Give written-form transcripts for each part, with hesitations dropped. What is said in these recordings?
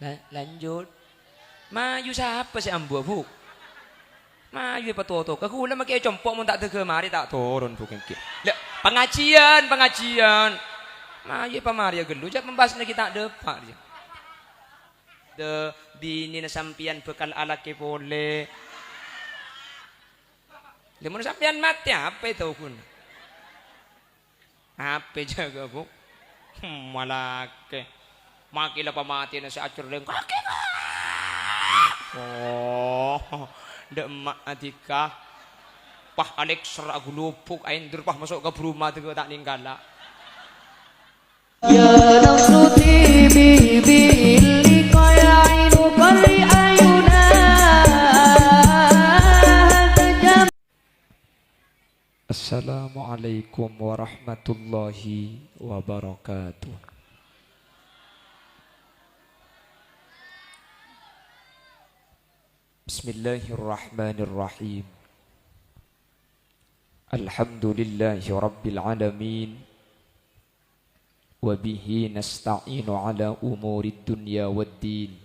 Lanjut. Maju siapa si ambu bu? Maju apa tuh? Aku udah makai compok mau tak tege mari tak turun bukan ki. Pengajian. Maju apa mari gelu? Jangan membahas lagi tak depak dia. Bini na sampian bekal alaki boleh. Lemon sampian mati apa itu kun? Apa jaga bu? Malake. Makilah pamati na si acur leng kaki. Oh, ndak emak adika. Pah Alex aku lupuk ain pah masuk ke rumah tu tak ninggala. Ya nafsuti bibi qayainu qali ayuna tajam. Assalamualaikum warahmatullahi wabarakatuh. Bismillahirrahmanirrahim. Alhamdulillahi rabbil alamin. Wa bihi nasta'inu ala umurid dunya waddin.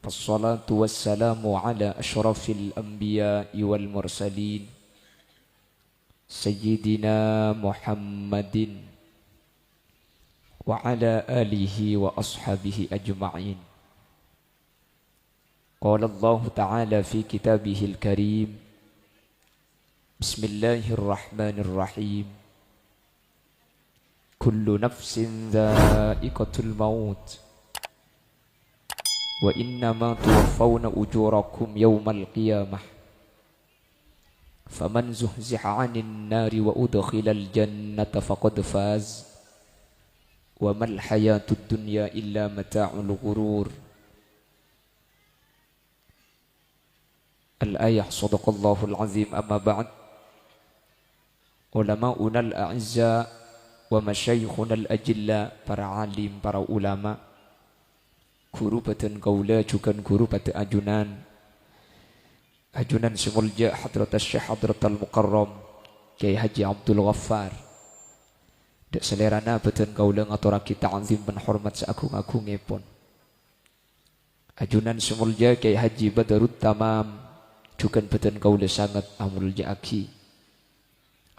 Wassalatu wassalamu ala ashrafil anbiya'i wal mursalin. Sayyidina Muhammadin wa ala alihi wa ashabihi ajma'in. Qala Allah Ta'ala fi kitabihil karim. Bismillahirrahmanirrahim. Kullu nafsin dha'iqatul maut. Wa innama tuwaffawna ujurakum yawmal qiyamah. Faman zuhziha 'anil nari wa udkhilal jannata faqad faz. Wa mal hayatud dunya illa mata'ul ghurur. Al-ayah sadaqallahul azim amma ba'd. Ulama'una al-a'izza wa masyayikhuna al-ajilla, para alim, para ulama, guru batan kaula juga guru batan ajunan semulja hadrat Syekh Hadrat Al-Mukarram Kiai Haji Abdul Ghaffar. Dek selerana batan kaula ngaturake ta'zim dan hormat seagung-agungipun. Ajunan semulja Kiai Haji Badrut Tamam juga batan kaula sangat amul ja'aki.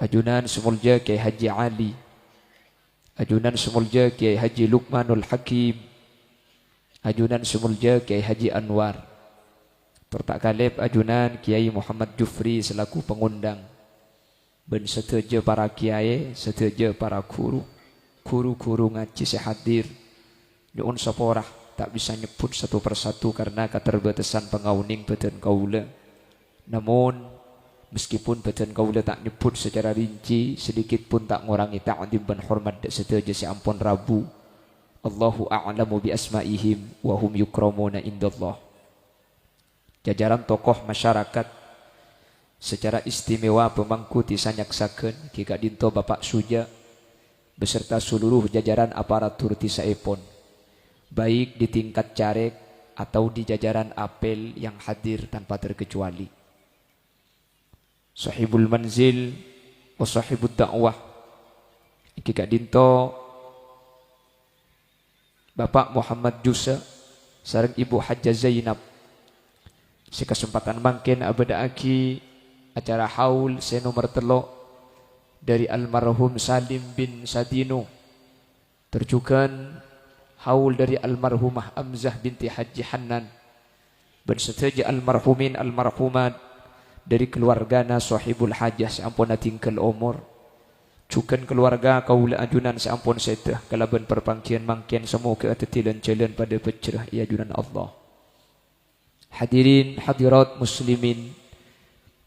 Ajunan semulja Kiai Haji Ali. Ajunan semulja Kiai Haji Luqmanul Hakim. Ajunan semulja Kiai Haji Anwar. Tertak kalib ajunan Kiai Muhammad Jufri selaku pengundang. Ben seteja para kiai, seteja para guru ngaji sehadir. Nyuun saporah tak bisa nyebut satu persatu karena keterbatasan pengauning batan kaula. Namun meskipun batan kaula tak nyebut secara rinci, sedikit pun tak ngurangi ta'zim dan hormat dak seteja si ampun Rabu. Allahu a'lamu bi asma'ihim wa hum yukramuna indallah. Jajaran tokoh masyarakat secara istimewa pemangku tisanyaksakeun Ki Kadinto Bapak Suja beserta seluruh jajaran aparatur tisaepon, baik di tingkat caleg atau di jajaran apel yang hadir tanpa terkecuali. Sahibul manzil wa sahibud da'wah Ki Kadinto Bapak Muhammad Jusa sareng Ibu Hajjah Zainab. Sekesempatan mangken abadaaki acara haul senomor telo dari almarhum Salim bin Sadino, terjukan haul dari almarhumah Amzah binti Haji Hanan, berseteja almarhumin almarhumat dari keluargana sahibul hajah seampun tinggal umur, cukan keluarga kaula ajunan seampun seteh kalaban perpangkian mangken semua keatetilan jalan pada pecerah ia ajunan Allah. Hadirin hadirat muslimin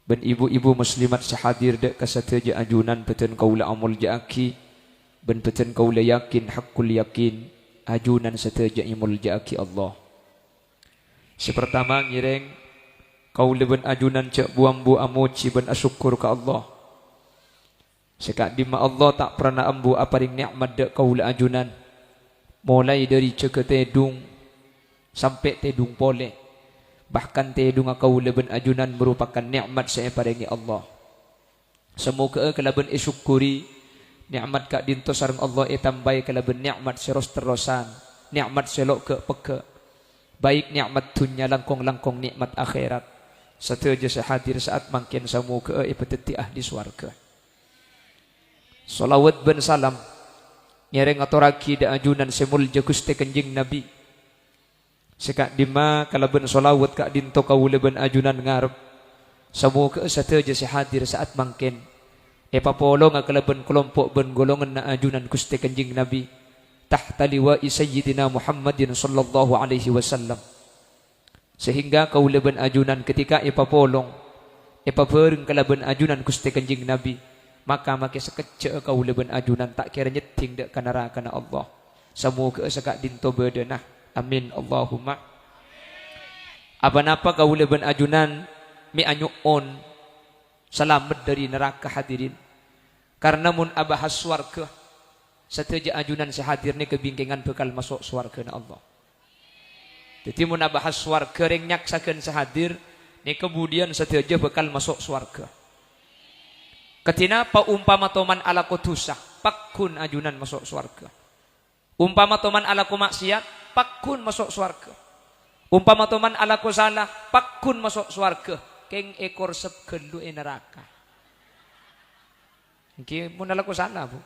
dan ibu-ibu muslimat sehadir dek keseteja ajunan beten kaula amul jaaki ben beten kaula yakin hakul yakin ajunan seteja imul jaaki Allah. Sepertama ngireng kaula ben ajunan cek buambu amuci ben asyukur ka Allah. Sekak dima Allah tak pernah ambu aparing nikmat dek kaula ajunan. Mulai dari cek tedung sampai tedung pole. Bahkan tedung kaula ben ajunan merupakan nikmat saya paringi Allah. Semoga kalaban isyukuri nikmat kak dinto sareng Allah tambai kalaban nikmat seros terosan nikmat selok ke peke. Baik nikmat dunia langkong-langkong nikmat akhirat. Setuju sehadir saat mangkin samu ke ipeteti ahli swarga. Salawat ben salam nyereng atoraki da ajunan semulja Gusti Kanjeng Nabi. Sekak dima kalaben salawat kak dinto kawula ben ajunan ngarep. Samu ke setuju sehadir saat mangkin epapolong kalaben kelompok ben golongan na ajunan Gusti Kanjeng Nabi. Tahta liwa'i Sayyidina Muhammadin sallallahu alaihi wasallam. Sehingga kaulaban ajunan ketika ipapolong ipapeureng kalaban ajunan Gusti Kanjeng Nabi, maka make sekecek kaulaban ajunan tak kira nyeting dek kana neraka Allah. Samoga sekak dinto bedenah. Amin Allahumma. Apa-apa kaulaban ajunan mi anyuon selamat dari neraka hadirin. Karena mun abahas swarga setuju ajunan sehadir ni kebingkingan bekal masuk swarga na Allah. Jadi mun bahas swarga ring nyaksakeun sehadir ni kemudian setuju bekal masuk swarga. Ketina paumpama toman ala kutusah pakun ajunan masuk swarga. Umpama toman ala ku maksiat pakun masuk swarga. Umpama toman ala ku salah pakun masuk swarga. Keng ekor sep kelu neraka. Iki mun ala ku salah bu.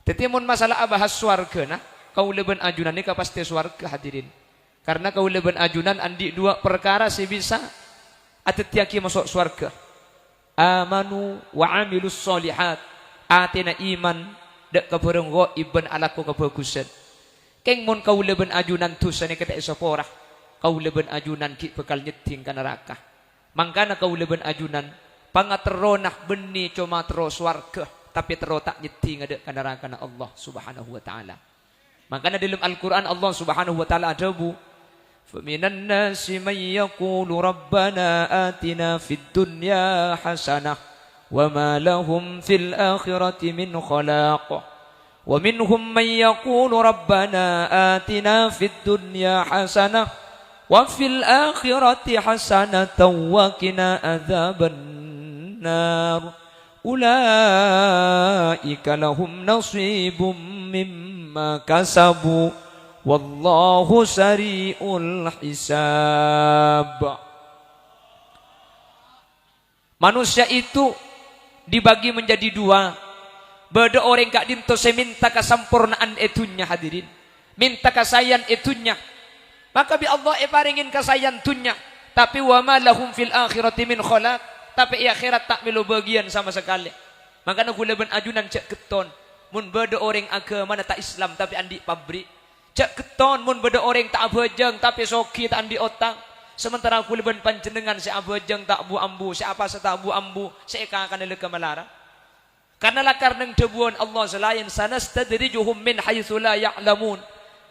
Tetapi mun masalah bahas swarga nah kaulaban ajunan ni pasti swarga hadirin. Karena kaulaban ajunan andi dua perkara si bisa atetiaki masuk swarga. Amanu wa amilus solihat. Atina iman dak kabareng ghaibun alaku kebagusan. Keng mun kaulaban ajunan tusane kata isaporah. Kaulaban ajunan ki bekal nyeting ka neraka. Mangkana kaulaban ajunan pangateronah benih cuma terus swarga. Tapi terotak nyeting ada neraka Allah subhanahu wa ta'ala. Makanya dalam Al-Quran Allah subhanahu wa ta'ala ada bu. Faminan nasi man yaqulu rabbana atina fid dunya hasanah. Wa ma lahum fil akhirati min khalaq. Wa minhum man yaqulu rabbana atina fid dunya hasanah. Wa fil akhirati hasanatan wa qina adzaban nar. Ulaika lahum nasibum mimma kasabu wallahu sari'ul hisab. Manusia itu dibagi menjadi dua. Beda orang kak dinto seminta kesempurnaan etunya hadirin. Minta kasayan etunya. Maka bi Allah paringin kasayan tunya. Tapi wa ma lahum fil akhirati min khalaq. Tapi akhirat tak melu bagian sama sekali. Makanya gulaban ajunan cek keton. Mun beda orang agama tak Islam tapi andi pabrik. Cek keton mun beda orang tak abajang tapi soki tak andi otak. Sementara gulaban panjenengan si abajang tak bu ambu, si apa tak bu ambu, si eka akan leka malara. Karena lakar neng debuan Allah selain sanastadrijuhum min haitsu la ya'lamun.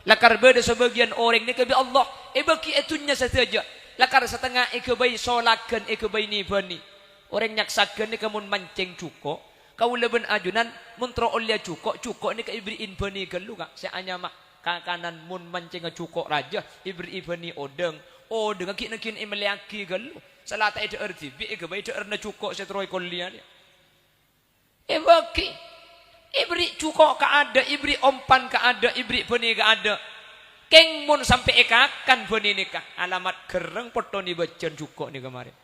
Lakar beda sebagian orang ni kebi Allah bagi etunya saja. Lakar setengah ikebai solakan ikebai ni bani. Orang nyaksakan ni kamun mancing cuko. Kau leben ajunan muntro oleh cuko. Cuko ni ke ibriin bani gelu kak. Seanya mak kanan mun mancing cuko raja. Ibri bani odeng. Odeng kik nakin imeliaki gelu. Salah tak ada erti. Bi ikebai ada erna cuko setroi kolian. Bagi. Ibri cuko ka ada. Ibri ompan ka ada. Ibri bani ka ada. Keng mun sampai ekakan bani nikah. Alamat gereng potong ni bacan cuko ni kemarin.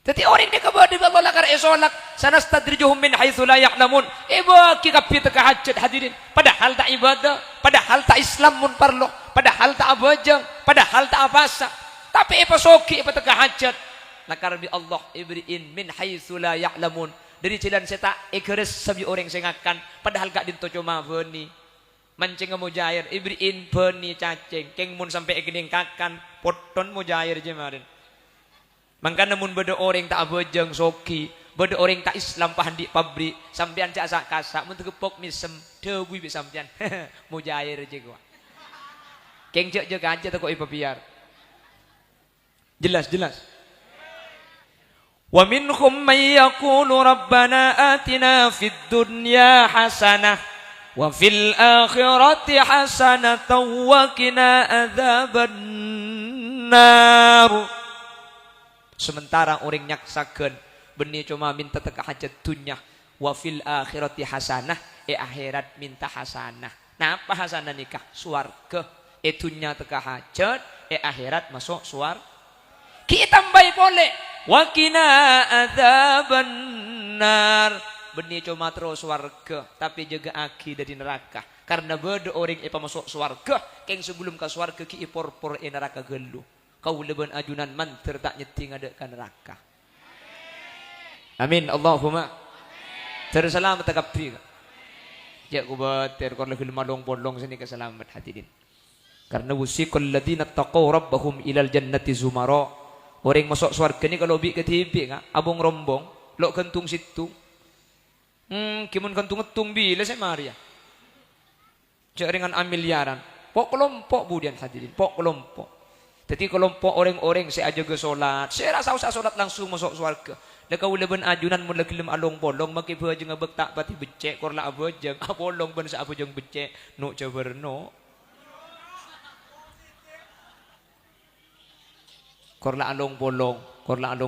Jadi orang ni kepada Allah lakar esolak sanastadrijuhum min haitsu la ya'lamun. Bagi kapi teka hajat hadirin. Padahal tak ibadah, padahal tak Islam mun parlo, padahal tak abajang, padahal tak abasa. Tapi soki teka hajat. Lakar bi Allah ibriin min haitsu la ya'lamun. Dari cilan seta ekeres sabi orang sengakan padahal gak dinto cuma bani. Mancing mujair ibriin bani cacing. Keng mun sampai ekening kakan poton mujair jemarin. Maka namun beda orang tak abajang soki, beda orang tak Islam pahandi pabrik, sampean cak sak kasak, mun tegepok misem, dewi bi sampean, mujair je gua. Keng cek je aja tak kok ipapiar. Jelas. Wa minhum may yaqulu rabbana atina fid dunya hasanah wa fil akhirati hasanatan wa qina adzaban nar. Sementara orang nyaksakan benih cuma minta teka hajat dunya wa fil akhirati hasanah akhirat minta hasanah Nah, bahasana nikah swarga, dunya teka hajat, akhirat masuk swarga. Kita tambahi boleh. Wa qina adzabannar. Benih cuma terus swarga, tapi jaga aki dari neraka. Karena beda orang yang masuk swarga, keng sebelum ke swarga ki por neraka gelu. Kau leban ajunan manter tak nyeting ada ke neraka. Amin Allahumma. Terselamat takabri. Ya ku bater kor lagi malong bolong sini keselamat hadirin. Karena wusikul ladina taqaw rabbahum ilal jannati zumara. Orang masuk swarga ni kalau bi ke TV abong rombong, lo kentung situ. Kimun kentung-kentung bila saya Maria. Jaringan amiliaran. Pok kelompok budian hadirin, pok kelompok. Jadi kelompok orang-orang saya aja ke solat. Saya rasa usah solat langsung masuk swarga. Lekau leben ajunan mun lagi lem along bolong maki beuh jeung ngebek tak pati becek korla abojeng. Bolong ben sa abojeng becek nu caberno. Korla along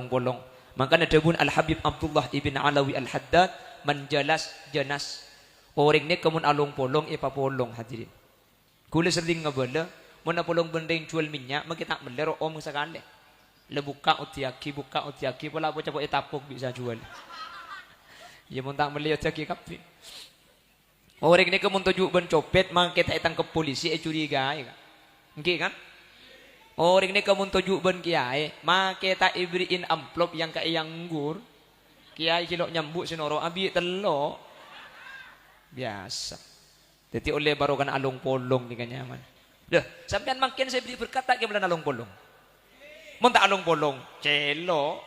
bolong. Makanya debun Al Habib Abdullah ibn Alawi Al Haddad menjelas jenas orang ni kemun along polong polong hadirin. Kula sering ngabala mun polong bendeng jual minyak makita melero om sekali. Le buka utiaki pula bocah bocah tapuk bisa jual. Ya mun tak meli utiaki kapi. Orang ni kemun tuju ben copet makita itang ke polisi curiga ya. Nggih kan? Orang ni kemun tuju ben kiai makita ibriin amplop yang ka yang nggur. Kiai cilok nyambuk sinoro abi telo biasa. Jadi oleh baru kan alung polong ni kan nyaman. Dah, sampean makin saya beri berkata ke bulan alung polong. Mun tak alung polong, celo.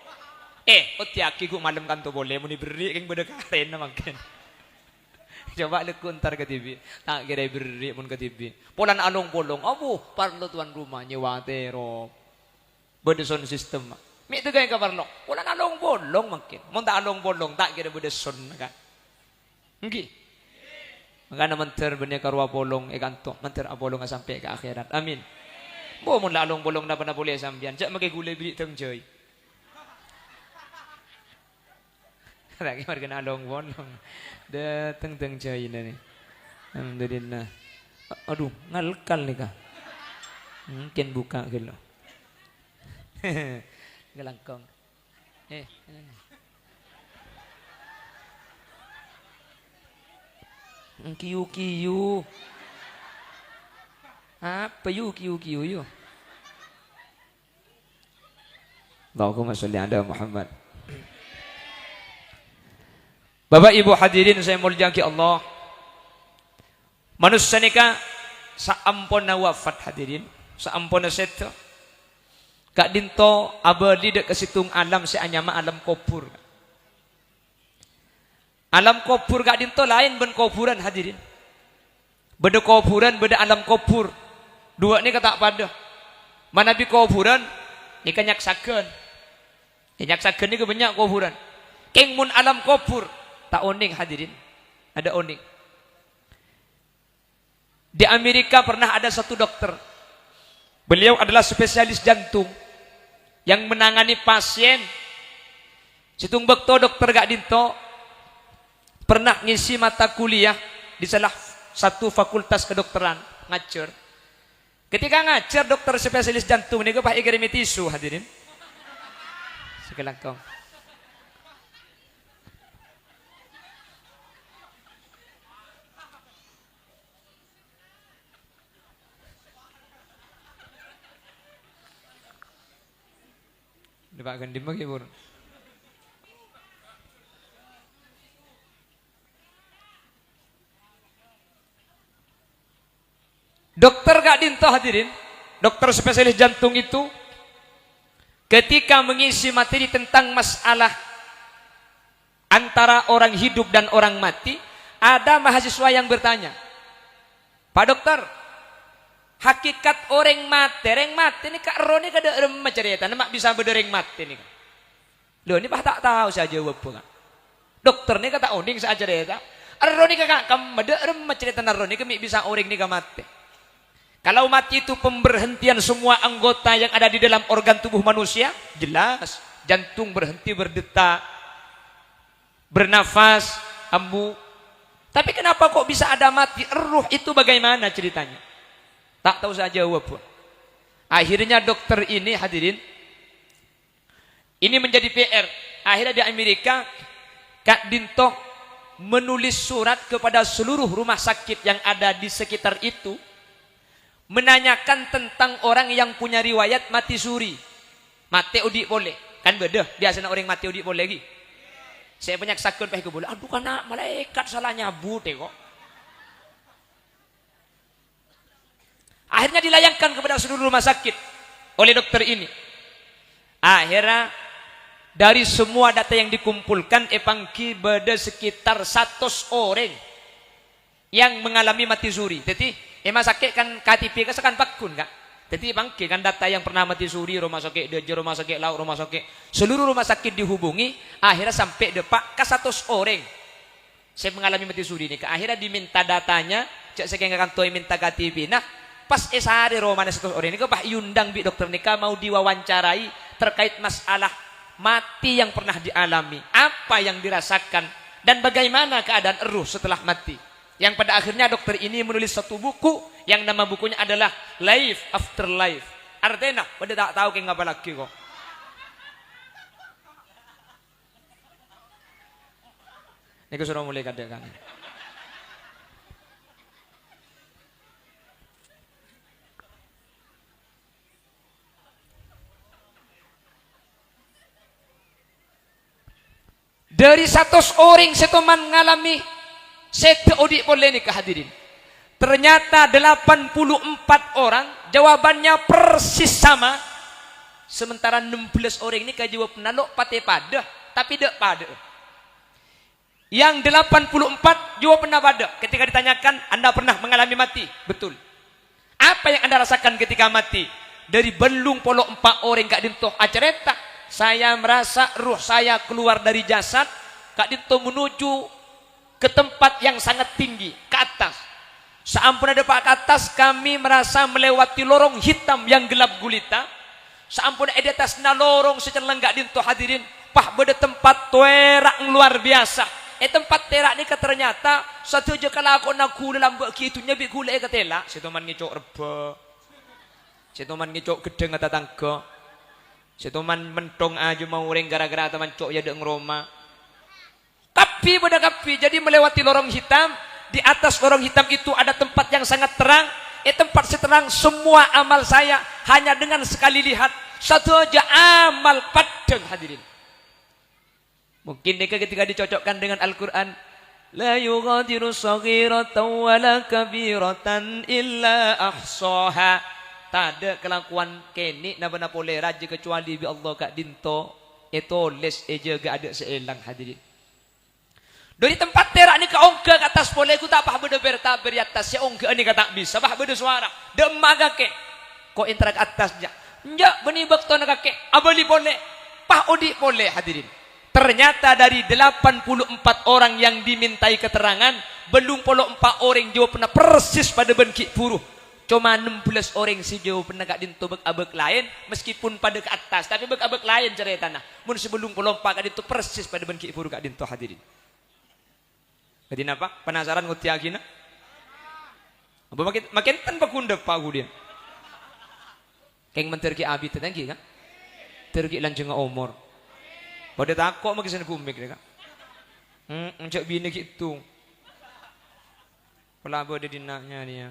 Otiaki ku malam kan tu boleh muni beri keng beda karen makin. Coba lekun ntar ke TV. Tak kira beri mun ke TV. Polan alung polong, abu parlo tuan rumah nyewa tero. Beda sound system. Mi tu gaya kabarlo. Polan alung polong makin. Mun tak alung polong tak kira beda sound kan. Nggih. Maka menter benih karwa polong kanto menter apolong sampai ke akhirat. Amin. Bo mun lalong polong na pana boleh sambian. Jak make gulay bili teng joy. Lagi marga along polong. Dateng teng joy na ni. Alhamdulillah. Aduh, ngalkal ni ka. Mungkin buka gelo. Gelangkong. Kiyu. Apa kiyu yo? Allahumma sholli ala Muhammad. Bapak Ibu hadirin saya muliakan Allah. Manusia nika saampona wafat hadirin, saampona seto. Kak dinto abadi dek kesitung alam seanyama alam kubur. Alam kubur kak dinto lain ben kuburan hadirin. Beda kuburan, beda alam kubur. Dua ni kata pada. Mana bi kuburan ni kan nyaksakeun. Nyaksakeun ni banyak kuburan. Keng mun alam kubur tak oning hadirin. Ada oning. Di Amerika pernah ada satu dokter. Beliau adalah spesialis jantung yang menangani pasien. Situng bekto dokter gak dinto pernah ngisi mata kuliah di salah satu fakultas kedokteran ngajar. Ketika ngajar dokter spesialis jantung ini pak ikirimi tisu hadirin. Sekelangkong. Pak gandim bagi pur. Dokter gak dinto hadirin, dokter spesialis jantung itu ketika mengisi materi tentang masalah antara orang hidup dan orang mati, ada mahasiswa yang bertanya, Pak dokter, hakikat orang mati ni kak Roni kada remah cerita, nak bisa bedereng mati ni. Loh ni pak tak tahu saya jawab pun. Dokter ni kata oning saya cerita, Roni kakak kamu remah cerita Roni kami bisa orang ni mati. Kalau mati itu pemberhentian semua anggota yang ada di dalam organ tubuh manusia, jelas jantung berhenti berdetak, bernafas, ambu, Tapi kenapa kok bisa ada mati? Ruh itu bagaimana ceritanya? Tak tahu saya jawab pun. Akhirnya dokter ini hadirin, ini menjadi PR. Akhirnya di Amerika, Kak Dinto menulis surat kepada seluruh rumah sakit yang ada di sekitar itu, menanyakan tentang orang yang punya riwayat mati suri. Mati udik boleh. Kan beda, biasanya orang mati udik boleh lagi. Saya penyaksikan pahit boleh. Aduh karena malaikat salah nyabut kok. Akhirnya dilayangkan kepada seluruh rumah sakit oleh dokter ini. Akhirnya dari semua data yang dikumpulkan, epangki beda sekitar 100 orang yang mengalami mati suri. Jadi emang sakit kan KTP kan pakun kak. Jadi bangke kan data yang pernah mati suri, rumah sakit Deje, rumah sakit Laut, rumah sakit, seluruh rumah sakit dihubungi, akhirnya sampai depak ke 100 orang saya mengalami mati suri ini. Akhirnya diminta datanya, cak saya kantor minta KTP. Nah, pas esare romana 100 orang ini ke Pak Yundang bi dokter nikah mau diwawancarai terkait masalah mati yang pernah dialami, apa yang dirasakan dan bagaimana keadaan ruh setelah mati. Yang pada akhirnya dokter ini menulis satu buku yang nama bukunya adalah Life After Life. Artinya, pada tak tahu kayak ngapa lagi kok. Ini aku sudah mulai katakan. Dari 100 orang seteman mengalami sete odik boleh nih kehadirin. Ternyata 84 orang jawabannya persis sama. Sementara 16 orang ini kajawab nalok pate pada tapi dek pada. Yang 84 jawab pernah pada. Ketika ditanyakan, Anda pernah mengalami mati? Betul. Apa yang Anda rasakan ketika mati? Dari belum polo 4 orang Kak Dinto acereta. Saya merasa ruh saya keluar dari jasad. Kak Dinto menuju ke tempat yang sangat tinggi, ke atas. Seampun ada pak ke atas, kami merasa melewati lorong hitam yang gelap gulita. Seampun ada di atas lorong seceneng Kak Dinto hadirin, pah beda tempat terak luar biasa. Tempat terak ni ternyata satu je kalau aku nak gula lambak gitu nyebi gula ketela. Situ man ngicok reba, situ man ngicok gedeng atau tangga, situ man mentong aja mau orang gara-gara teman cok ya deng Roma. Kapi pada kapi, jadi melewati lorong hitam. Di atas lorong hitam itu ada tempat yang sangat terang. Tempat seterang semua amal saya hanya dengan sekali lihat satu aja amal padang hadirin. Mungkin ketika dicocokkan dengan Al-Quran, la yughadiru saghiratan wala kabiratan illa ahsaha. Tak ada kelakuan kene napa boleh raja kecuali bi Allah Kak Dinto. Itu les aja gak ada seelang hadirin. Dari tempat terak ni ke ongga ke atas boleh ku tak pah beda berta beri atas ya ongga ni kata bisa pah beda suara demag ke kok interak atas ja nja beni bakto na kake abali boleh pah odi boleh hadirin. Ternyata dari 84 orang yang dimintai keterangan belum polo 4 orang jawab pernah persis pada benki puruh. Cuma 16 orang si jawab pernah Kak Dinto abek lain meskipun pada ke atas tapi abek lain cerita nah. Mun sebelum polo 4 Kak Dinto persis pada benki puruh Kak Dinto hadirin. Jadi apa? Penasaran nguti agina? Apa makin tanpa kundap pak dia. Keng menterki abi tetanggi kan? Terki lanceng umur. Pada takut makin kumik dia kan? Encak bini gitu. Pelabo ada dinaknya dia.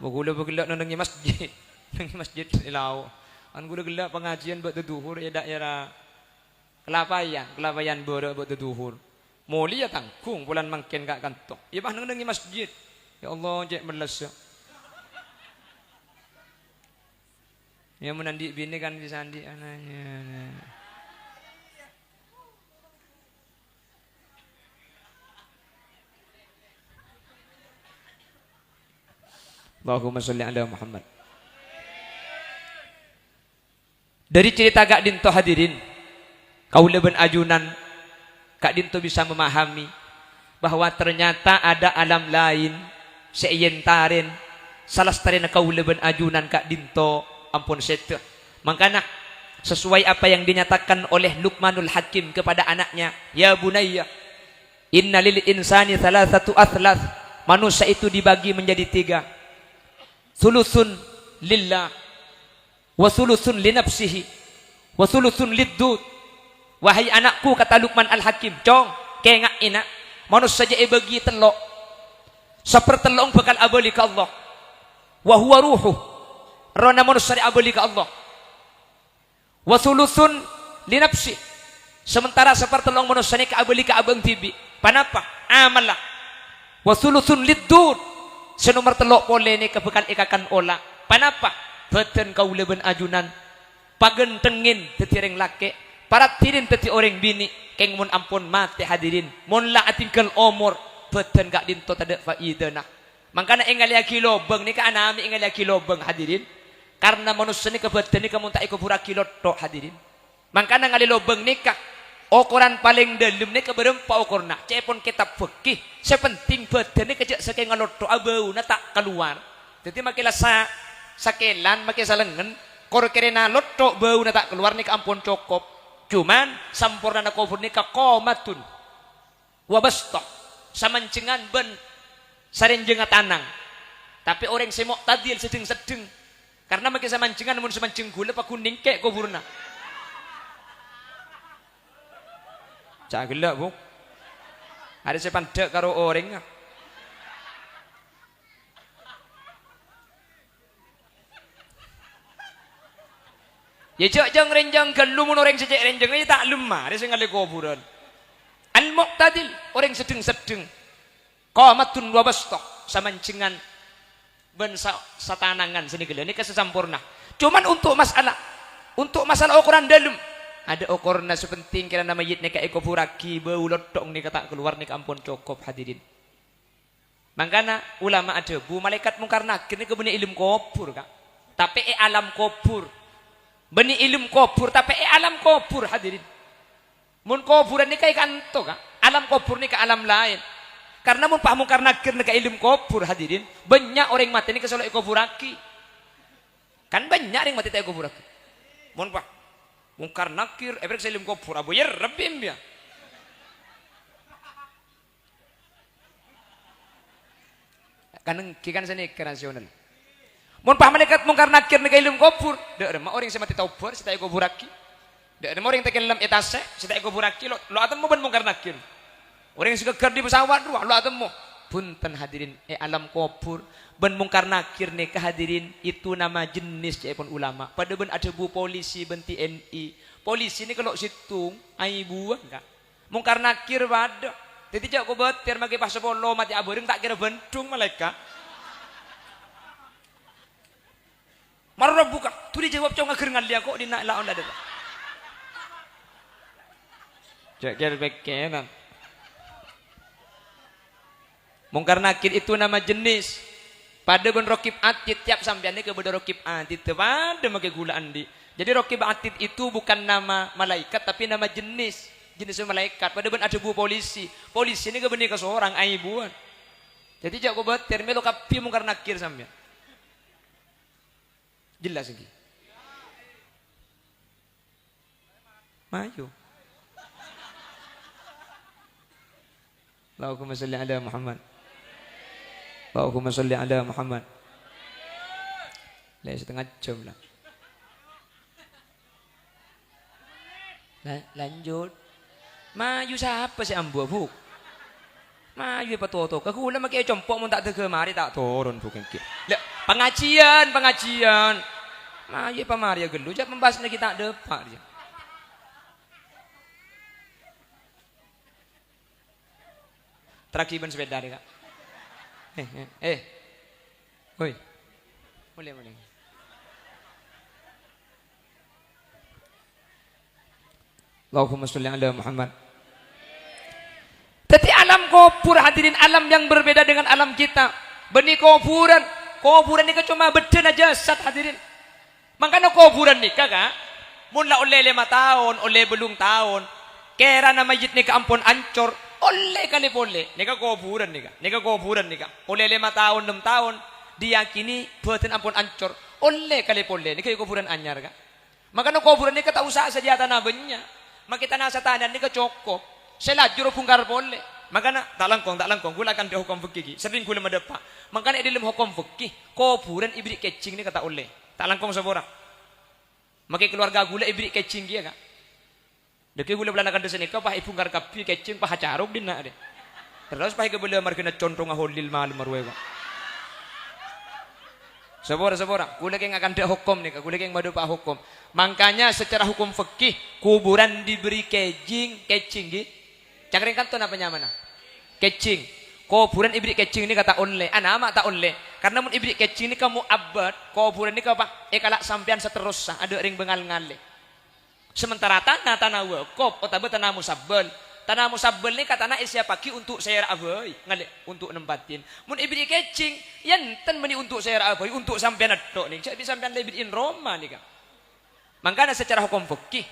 Begula nangis masjid, nangis masjid ilau. An gula gelak pengajian buat duhur ya daerah kelapayan bora buat duhur. Mulia tangkung bulan makin kak kantok. Ya bah nang masjid. Ya Allah jek meles. Ya menandi bini kan disandi anaknya. Allahumma sholli ala Muhammad. Dari cerita Kak Dinto hadirin, kaula ben ajunan Kak Dinto bisa memahami bahwa ternyata ada alam lain seiyentaren salah starina kaula ben ajunan Kak Dinto ampun sete. Makanya sesuai apa yang dinyatakan oleh Luqmanul Hakim kepada anaknya, ya bunayya Innalil insani thalathatu athlath. Manusia itu dibagi menjadi 3. Sulusun lillah, wa sulusun li nafsihi, wa sulusun liddud. Wahai anakku, kata Luqman Al-Hakim, cong kengak ina manusia saja bagi telok sepertelong bakal abali ke Allah. Wa huwa ruhuh, rona manusia abali ke Allah. Wa sulusun li nafsi, sementara sepertelong manusia ni ka abali ke abang tibi. Panapa? Amalah. Wa sulusun liddud, senomor telok pole ni kebekal ikakan ola. Panapa? Beten kau leben ajunan pagen tengin tetireng lake parat tirin teti orang bini keng mun ampun mati hadirin mun la atingkel omor beten gak dinto tada faidana. Mangkana ingali kilobeng ni ka anami ingali kilobeng hadirin karena manusia ni kebeten ni kamun tak iko pura kilotto hadirin. Mangkana ngali lobeng nikah ukuran paling dalam ni keberempa ukurna cepon kitab fikih sepenting beten ni kejak saking ngalotto abau na tak keluar. Jadi makilah sakelan makin salengen kor kerena lotto bau na tak keluar ni ampun cukup. Cuman sampurna na kufur ni ka qomatun wa basta samancengan ben sarenjeng tanang. Tapi orang semok tadil sedeng-sedeng karena makin samancengan mun samanceng gula pa kuning kek kuburna. Cak gelak bu. Ada sepandek karo orang. Ya jang renjang gelumun orang sejak renjang aja tak lemah. Dia sengal kuburan. Al-muqtadil orang sedeng-sedeng. Qamatun wa basta samancengan ben satanangan sini gele ni kesesampurna. Cuman untuk masalah ukuran dalam ada ukurna sepenting kira nama yit ni ka ekopuraki bau lotong ni kata keluar ni ampun cukup hadirin. Mangkana ulama ada bu malaikat mungkar nakir ni kebeni ilmu kubur kak. Tapi alam kubur beni ilmu kubur tapi alam kubur hadirin. Mun kuburan ni kai kanto kak. Alam kubur ni ke alam lain. Karena mun pak mungkar nakir ni ka ilmu kubur hadirin. Banyak orang mati ni kesolok ekopuraki. Kan banyak orang mati tak ekopuraki. Mun pak mungkar nakir ebrek ilmu kubur abu yer rabim ya. Kaneng kikan seni kerasional. Mun pah malaikat mungkar nakir nek ilmu kubur, dak ada orang yang mati taubar sita kuburaki. Dak ada orang yang tekelam etase sita kuburaki lo atemu ben mungkar nakir. Orang yang suka ker di pesawat dua lo atemu. Punten hadirin alam kubur ben mungkar nakir nek hadirin itu nama jenis cepon ulama. Pada ben ada bu polisi ben TNI. Polisi ni kalau situng ai buang enggak. Mungkar nakir pada. Jadi jak ko betir magi pas sepolo mati aboreng tak kira bentung malaikat. Marah buka, tu dia jawab cong akhir ngali aku di nak laon ada. Cek kira bekenan. Mungkar nakir itu nama jenis. Pada ben rokib atid tiap sampean ni ke beda rokib atid pada make gula andi. Jadi rokib atid itu bukan nama malaikat tapi nama jenis malaikat. Pada ben ada bu polisi. Polisi ni ke benih ke seorang aibuan. Jadi jak ko betir melo kapi mungkar nakir sampean. Jelas lagi. Maju. Allahumma salli ala Muhammad. Allahumma salli ala Muhammad. Lah setengah jam lah. Lanjut. Maju siapa si ambu bu? Maju apa toto? Aku ulah makai compok mun tak tege mari tak turun bukan ki. Lah pengajian. Maju apa mari gelu jak membahas lagi tak depak dia. Terakiban sepeda dia kak. Oi. Boleh. Allahumma sholli ala Muhammad. Tapi alam kubur hadirin alam yang berbeda dengan alam kita. Benih kuburan ni cuma beden aja jasad hadirin. Makanya kuburan ni kak. Mula oleh 5 tahun, oleh belum tahun. Kera nama mayit ni ampun ancor. Oleh kali boleh. Nika kuburan ni kak. Oleh 5 tahun, 6 tahun. Diyakini beden ampun ancor. Oleh kali boleh. Nika kuburan anyar kak. Makanya kuburan ni tak usah sedia tanah banyak. Makita nasa tanan ni cukup. Selajur bungkar boleh. Makanya tak langkong gula akan hukum fikih sering gula medepak. Makanya di dalam hukum fikih kuburan ibrik kecing ni kata oleh. Tak langkong seborang. Maka keluarga gula ibrik kecing dia kak. Deki gula belanakan desa nikah pah ibu ngar kapi kecing pah caruk dina deh. Terus pah ke bela markena contong holil mal marwe kak. Sebora, gula yang akan ada hukum nih, gula yang madu pak hukum. Makanya secara hukum fikih kuburan diberi kecing gitu. Cakring kanton apa nyamana? Kecing. Kuburan ibrik kecing ini kata onle. Ana mak tak onle. Karena mun ibrik kecing ini kamu abad, kuburan ini apa? Kalak sampean seterusah ada ring bengal ngale. Sementara tanah wakaf atau tanah musabbal. Tanah musabbal ni kata nak isya pagi untuk saya abai ngale untuk nempatin. Mun ibrik kecing yanten meni untuk saya abai untuk sampean atok ni. Cak bisa sampean lebih in Roma ni kan. Makanya secara hukum fikih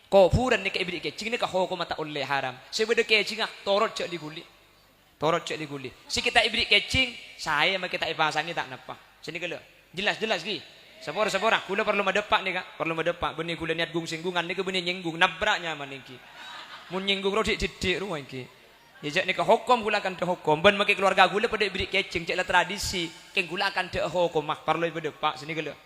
kuburan ni ke ibrik kecing ni ke hukum mata oleh haram. Sebeda kecing ah torot cak diguli. Si kita ibrik kecing saya mak kita ipasangi tak napa. Sini kalau jelas gi. Sepora, kula perlu madepak nih kak, perlu madepak. Benih kula niat singgungan nih ke benih nyenggung, nabraknya maniki. Mun nyenggung rodik didik rumah iki. Ya nih ke hukum kula akan de hukum. Ben make keluarga kula pada ibrik kecing cek tradisi, keng kula akan de hukum mah perlu madepak sini kalau.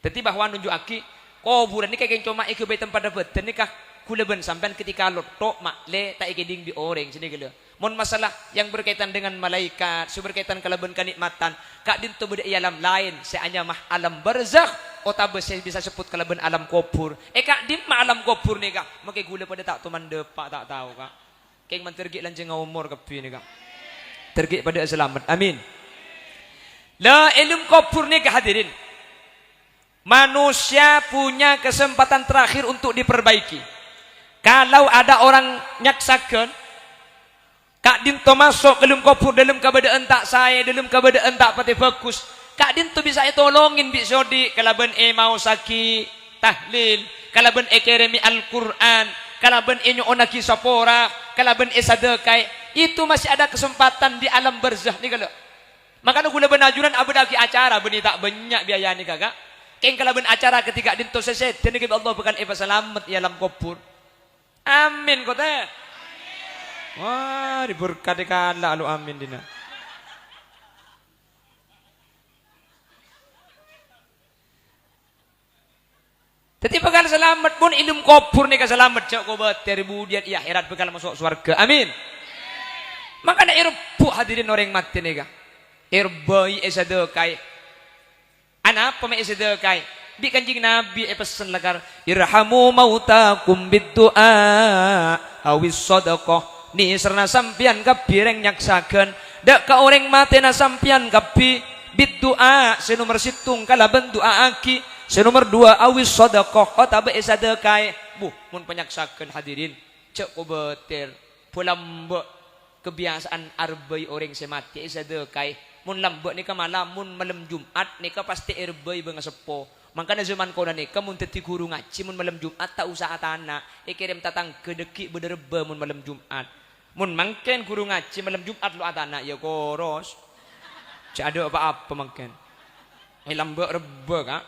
Tetapi bahwa nunjuk aki, kuburan ni keng cuma ikut be tempat dapat. Nikah kula ben sampean ketika lotok makle tak ikeding di orang sini kalau. Mon masalah yang berkaitan dengan malaikat, berkaitan kalaban kenikmatan, kak dintu beda alam lain, seanya mah alam barzakh, otabe saya bisa sebut kalaban alam kubur. Kak dim mah alam kubur nih kak, makai gula pada tak tuman depak tak tahu kak. Keng man tergik lanjeng umur kepi nih kak. Tergik pada selamat. Amin. La ilmu kubur nih hadirin. Manusia punya kesempatan terakhir untuk diperbaiki. Kalau ada orang nyaksakan Kak Din to masuk ke dalam kubur dalam keadaan tak saya, dalam keadaan tak pati bagus. Kak Din to bisa tolongin bisodi kalaban mau saki tahlil, kalaban keremi Al-Qur'an, kalaban onaki sapora, kalaban sadekai. Itu masih ada kesempatan di alam barzah nih kalau. Makanya gula benajuran abadaki acara beni tak banyak biaya nih kakak. Keng kalaban acara ketika Din to seset, dan Allah bukan selamat di alam kubur. Amin kota. Wah, diberkati kala alu amin dina. Jadi bakal selamat pun ilmu kubur nih selamat cok kobat dari budian iya akhirat bakal masuk surga. Amin. Makanya irbu hadirin orang mati nih kak. Irbai esadekai. Anak apa me esadekai? Bi kanjing Nabi pesan lagar irhamu mautakum biddu'a awis sadaqah. Ni serna sampian kapi reng nyaksakan dak ka orang mati na sampian kapi biddu'a senomor situng kalaban doa aki senomor 2 awis sadaqah otabe sadaqah mun penyaksakan hadirin cek kobeter pulambe kebiasaan arbai orang semati sadaqah mun lambe nika malam mun malam Jumat nika pasti arbai beunga sepo. Makanya zaman kona nika mun teti guru ngaji mun malam Jumat tak usah atana kirim tatang kedeki bederbe mun malam Jumat. Mun mangken guru ngaji malam Jumat lu atana ya koros. Cak ada apa-apa mangken. Lambe rebe kak.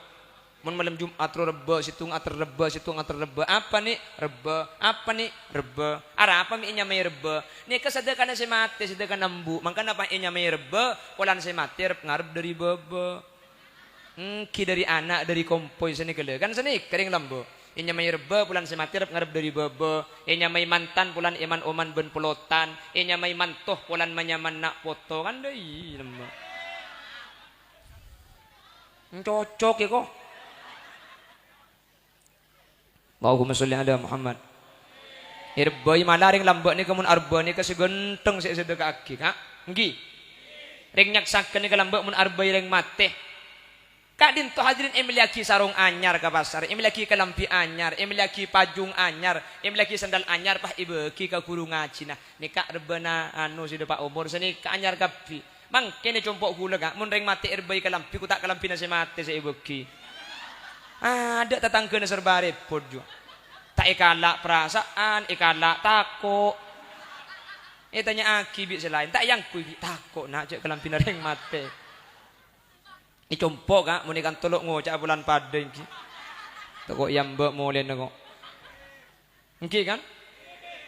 Mun malam Jumat ro rebe situng ater rebe. Apa nih rebe? Apa nih rebe? Ara apa mi nyamai rebe? Nih kesedekan si mati sedekan nambu. Mangkan apa nyamai rebe? Polan si mati ngarep dari bebe. Ki dari anak dari kompoi sini kele kan sini kering lambe. Inya may reba pulan sematir ngarep dari bebe, inya may mantan pulan iman oman ben pelotan, inya may mantoh pulan manyaman nak foto kan deui lemba. Cocok ya kok. Allahumma sholli ala Muhammad. Irbai malaring lambak ni kemun arba ni kasi genteng si sedekah aki kak. Nggih. Ring nyaksakeun ni lambak mun arbai ring mate. Kak din to hadirin emilaki sarung anyar ke pasar, emilaki kelampi anyar, emilaki pajung anyar, emilaki sandal anyar pah ibeki ka guru ngaji nah. Ni kak rebena anu si Pak umur sini ka anyar kapi. Mangke ni compok gula kak mun ring mati erbai kelampi ku tak kelampi na si mati sa ibeki. Ada tetangkeun serba repot juga. Tak ikalak perasaan, ikalak takut. Tanya aki bi selain tak yang ku takut nak cek kelampi na ring mati. Ini compok kak, mau ikan teluk ngocak bulan pada ini. Toko yang mbak mulai nengok. Oke kan?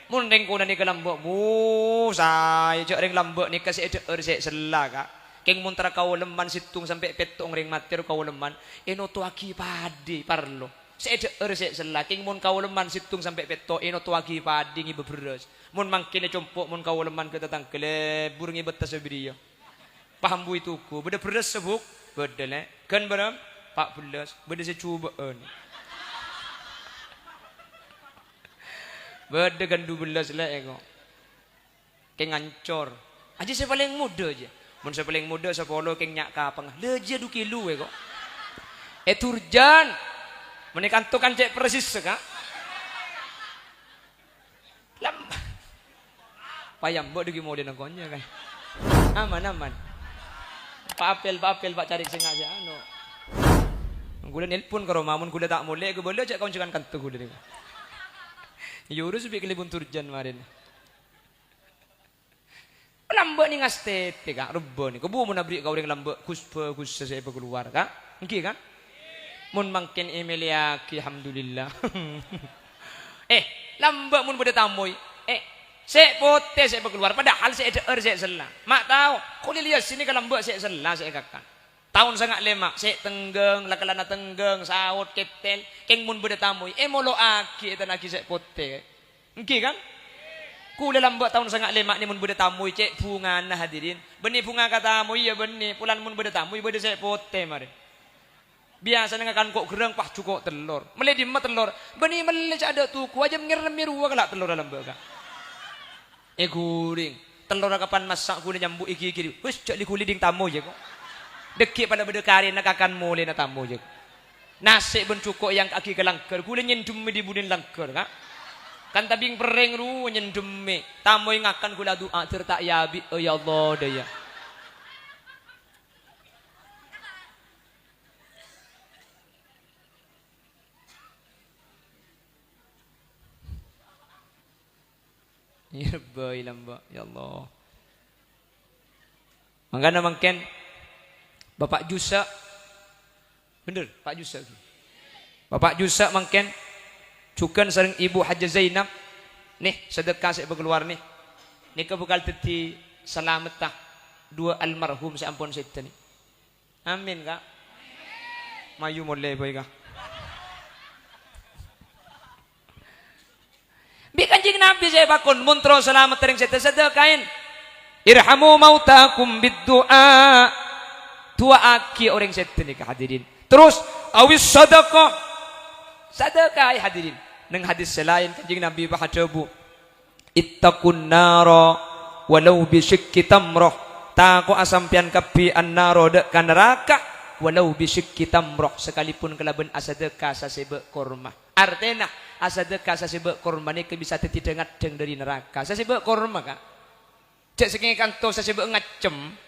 Mun ring kuna ni kelambek bu saya cek ring lambek ni kasih ada resek selah kak. Keng mun tera kau leman situng sampai petong ring mater kau leman. Eno tu aki padi parlo. Saya ada resek selah. Keng mun kau leman situng sampai petong eno tu aki padi ngi beberes. Mun mangkene compok mun kau leman ke datang kelebur ngi betas sebiriyo. Paham bu itu ku. Beda beres sebuk. Beda le. Kan berapa? 14. Beda secubaan. Beda kan 12 lah ego. Keng ngancor. Aja saya paling muda aja. Mun saya paling muda saya polo keng nyak kapang. Leja 2 kilo ego. Turjan. Menekantukan cek persis ka. Lam. Payam mbok dugi mode nakonya kan. Aman. Pak apel pak cari sing aja anu. Gula nelpon karo mamun gula tak mulai ke boleh cek kauncekan kantu gula ni. Yurus bi kelibun turjan marin. Lambek ni ngastete kak rebo ni. Kebu mun abri kau ring lambek kuspa saya keluar kak. Engki kan? Mun mangken Emilia ki alhamdulillah. Lambek mun beda tamoy. Saya pote saya keluar padahal saya ada saya selah. Mak tahu. Kau lihat sini kalau lambek saya selah saya kakak. Tahun sangat lemak, saya tenggeng, lakalana tenggeng, saut, ketel, keng mun beda tamoy, molo aki etan aki saya pote, engki kan? Kula lambat tahun sangat lemak ni mun beda tamoy, cek bunga nah hadirin, benih bunga kata tamoy ya benih, pulan mun beda tamoy beda saya pote mari. Biasa nengakan kok gerang pah cukup telur, mele di mat telur, benih mele ada tuku aja ngirem mirua kelak telur dalam beka. Guring, telur kapan masak kula nyambuk iki, wis cek li kuli ding tamoy je kok. Dekik pada berdekari nak akan mulai nak tamu je. Nasi ben cukup yang kaki ke langker. Kule nyendum di budin langker kan. Kan tabing pereng ru nyendum me. Tamu yang akan kula doa serta ya bi ya Allah daya. Ya boy lamba ya Allah. Mangkana mangken Bapak Jusa, bener Pak Jusa. Bapak Jusa mangken, cukan sering Ibu Haja Zainab, nih sedekah saya berkeluar nih, kebukal teti selamat tak 2 almarhum saya ampun setan nih. Amin kak. Mayu mulai boy kak. Bikan jing Nabi saya bakun muntro selamat tering setan sedekahin. Irhamu mautakum bid-du'a. Tua aki orang setan ni hadirin. Terus awis sedekah hadirin. Neng hadis selain kanjeng Nabi bahadabu. Ittaqun nara walau bisyikki tamrah. Tako asampian kapi an-naro dek ka neraka walau bisyikki tamrah sekalipun kelaben asadekah sasebe korma. Artinya asadekah sasebe korma ni bisa tidak deng dari neraka. Sasebe korma kak. Cek saking kanto sasebe ngacem.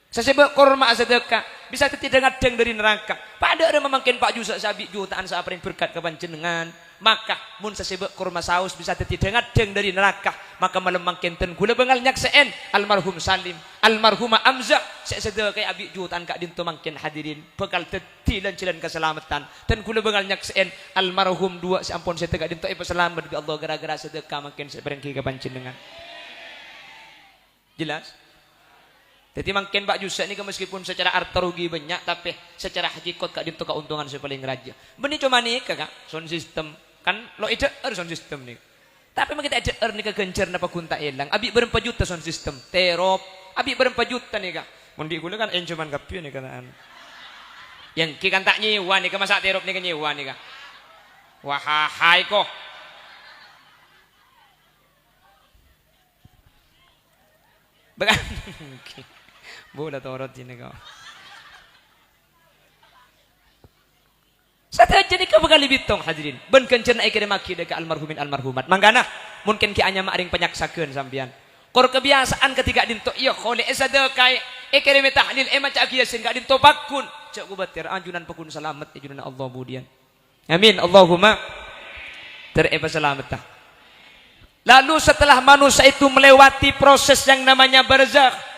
Sasebab korma sedekah bisa tidak ngadeng dari neraka. Pada ada memangkin Pak Jusa sabi jutaan saaprin berkat ke panjenengan. Maka mun sasebab korma saus bisa tidak ngadeng dari neraka. Maka malam mangkin ten gula bengal nyakseen almarhum Salim, almarhumah Amza. Sedekah abi jutaan kak dinto mangkin hadirin bekal tetilan cilan keselamatan. Dan gula bengal nyakseen almarhum 2 sampun sedekah dinto selamat Allah gara-gara sedekah mangkin seberengki ke panjenengan. Jelas? Jadi mungkin Pak Jusa ini meskipun secara harta rugi banyak, tapi secara hakikat kak dinto keuntungan saya paling raja. Benih cuma nih kak, sound system kan lo ide sound system nih. Tapi mungkin kita ide nih kegencar napa kunta elang. Abi berapa juta sound system, terop. Abi berapa juta nih kak. Mundi gula kan cuman kapiu nih kataan. Yang kikan tak nyewa nih, masa terop nih nyewa nih kak. Wahai kok. Bekan. Bola torot ini kau. Satu jadi kau bekali bitong hadirin. Ben kencerna ikir maki dekat almarhumin almarhumat. Manggana mungkin ki anya maring penyaksakeun sampean. Kor kebiasaan ketika dinto iya khole sadaqai ikir tahlil maca kiyasin ka dinto bakun. Cak kubatir anjunan pekun selamat ajunan Allah budian. Amin Allahumma tereba selamat tah. Lalu setelah manusia itu melewati proses yang namanya barzakh.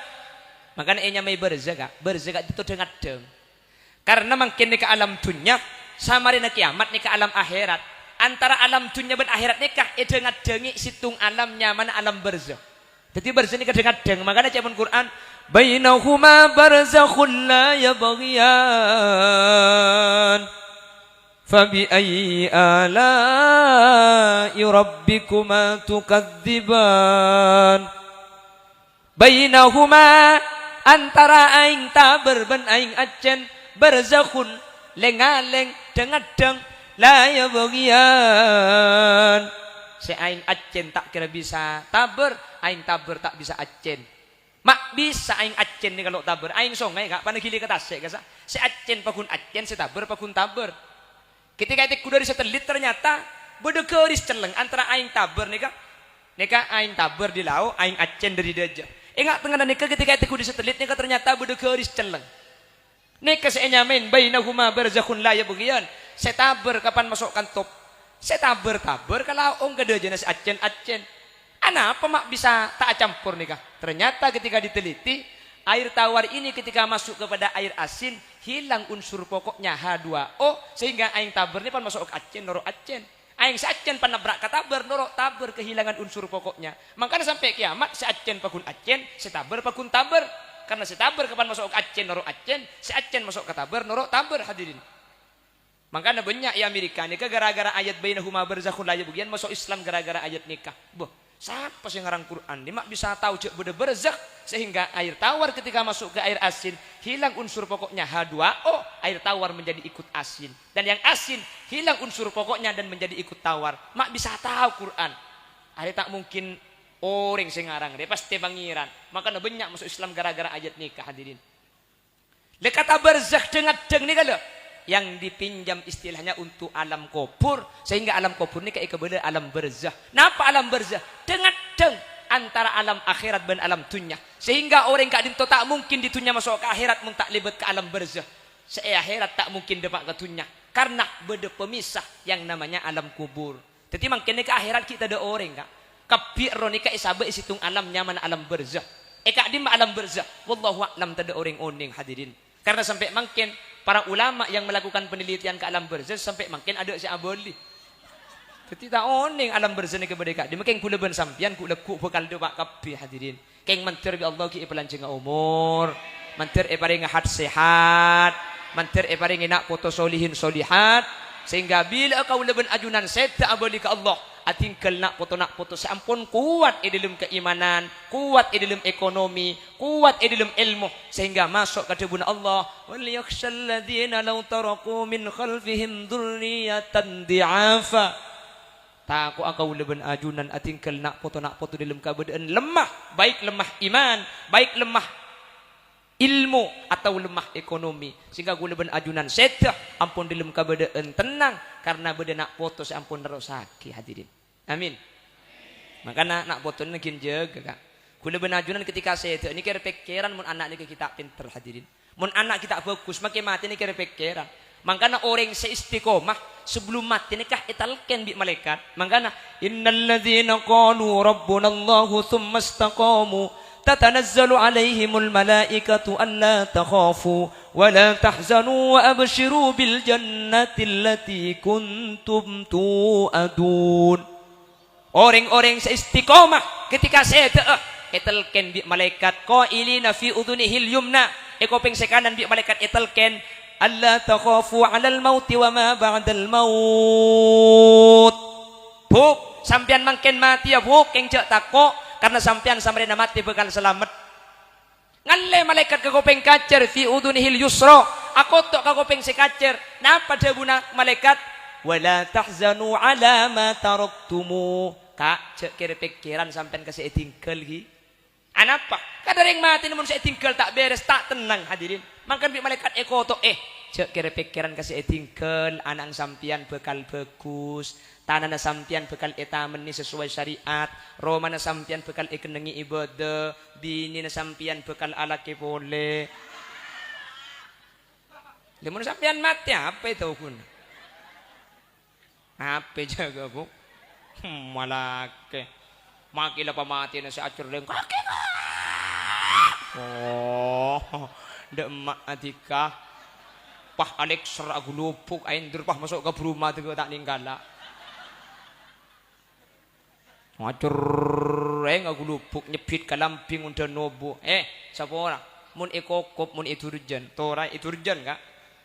Makanya enya may berzaka itu dengan deng. Karena makin ke alam dunia sama dengan kiamat ke alam akhirat. antara alam dunia dan akhirat nikah dengat-dengi situng alamnya mana alam barzakh. Jadi barzakh ini kadang-kadang makanya cakap Quran bainahuma barzakhun la yabghiyan fabi ayyi ala'i rabbikuma tukadziban. Bainahuma antara aing taber ben aing acen barzakhun lengaleng dengadeng la yabghiyan. Si aing acen tak kira bisa taber, aing taber tak bisa acen. Mak bisa aing acen ni kalau taber, aing songai kak pandai gili ke tasik kasa. Si acen pakun acen, si taber pakun taber. Ketika itu kuda di satelit ternyata berdekeris celeng antara aing taber nih kak aing taber di laut, aing acen dari deja. Ingat tengah nikah ketika itu kuda di satelit nih ternyata berdekeris celeng. Nikah seenya main bainahuma barzakhun la yabghiyan. Saya taber kapan masukkan top. Saya taber kalau ong kada jenis acen. Apa mak bisa tak campur nikah? Ternyata ketika diteliti air tawar ini ketika masuk kepada air asin hilang unsur pokoknya H2O sehingga aing taber ini pan masuk ke acen norok acen. Aing seacen pan nabrak ke taber norok taber kehilangan unsur pokoknya. Makanya sampai kiamat seacen pakun acen, setaber pakun taber. Karena setaber kapan masuk ke acen norok acen, seacen masuk ke taber norok taber hadirin. Makanya banyak ya Amerika nikah gara-gara ayat bainahuma barzakhun la yabghiyan masuk Islam gara-gara ayat nikah. Boh, siapa sih ngarang Quran? Dia mak bisa tahu cek beda barzakh sehingga air tawar ketika masuk ke air asin hilang unsur pokoknya H2O, air tawar menjadi ikut asin. Dan yang asin hilang unsur pokoknya dan menjadi ikut tawar. Mak bisa tahu Quran. Ada tak mungkin orang sing ngarang dia pasti pangeran. Makanya banyak masuk Islam gara-gara ayat nikah hadirin. Le kata barzakh dengadeng ni kalau yang dipinjam istilahnya untuk alam kubur sehingga alam kubur ini kayak kebenar alam barzakh. Napa alam barzakh? Dengadeng antara alam akhirat dan alam dunia sehingga orang kak dinto tak mungkin di dunia masuk ke akhirat mun tak libat ke alam barzakh. Akhirat tak mungkin dapat ke dunia karena beda pemisah yang namanya alam kubur. Jadi mungkin ke akhirat kita ada orang kak kabir ronika isabe isitung alamnya mana alam barzakh. Kak di alam barzakh. Wallahu a'lam tada orang oning hadirin. Karena sampai mungkin para ulama yang melakukan penelitian ke alam barzakh sampai makin ada si aboli. Ketika oning alam barzakh ni kepada kak, dia makin kula ben sampian kula ku bakal doa kabeh hadirin. Keng mentir bi Allah ki pelanjeng umur, mentir paring hat sehat, mentir paring nak foto solihin solihat sehingga bila kau leben ajunan seta aboli ke Allah atingkal nak foto seampun kuat dalam keimanan, kuat dalam ekonomi, kuat dalam ilmu sehingga masuk ke debun Allah wal yakhshal ladzina law taraku min khalfihim dzurriyyatan di'afa. Taku akau leben ajunan atingkal nak foto dalam keadaan lemah, baik lemah iman, baik lemah ilmu atau lemah ekonomi sehingga gue leben ajunan setah ampun dalam keadaan tenang karena beda nak foto seampun nerosaki hadirin. Amin. Makanya nak foto ni kin jaga kak. Gue leben ajunan ketika setah ini kira pikiran mun anak ni kita pinter hadirin. Mun anak kita bagus makin mati ni kira pikiran. Makanya orang seistiqomah sebelum mati nikah italkan bi malaikat. Makanya innalladzina qalu rabbunallahu tsumma istaqamu tatanazzalu alaihimul malaikatu alla takhafu wa la tahzanu wa abshiru bil jannati allati kuntum tu'adun. Orang-orang seistiqomah ketika saya italkan bi malaikat qailina fi udhunihil yumna ekopeng sekanan bi malaikat italkan alla takhafu 'alal mauti wa ma ba'dal maut. Buk sampean mangken mati ya buk keng cek takok karena sampean samrena mati bakal selamat. Ngalle malaikat kagopeng kacer fi udunihil yusra. Aku tok kagopeng si kacer. Napa debuna malaikat? Wala tahzanu ala ma taraktumu. Kak cek kira pikiran sampean kasih tinggal gi. Anapa? Kadang mati namun saya tinggal tak beres tak tenang hadirin. Makan bi malaikat eko tok cek kira pikiran kasih tinggal anak sampean bakal bagus. Tanana sampian bekal etamen ni sesuai syariat, romana sampian bekal ikenengi ibadah, bini na sampian bekal alaki boleh. Lemon sampian mati apa itu pun? Apa jaga bu? Malake, makila pamati na si acur leng kaki. Oh, demak adika, pah Alex ragu lupuk, ain pah masuk ke rumah tu tak ninggala. Ngacur ngaku lupuk nyepit kalamping unda nobo. Sapa ora? Mun ikokop mun iturjan. Torai iturjan kak.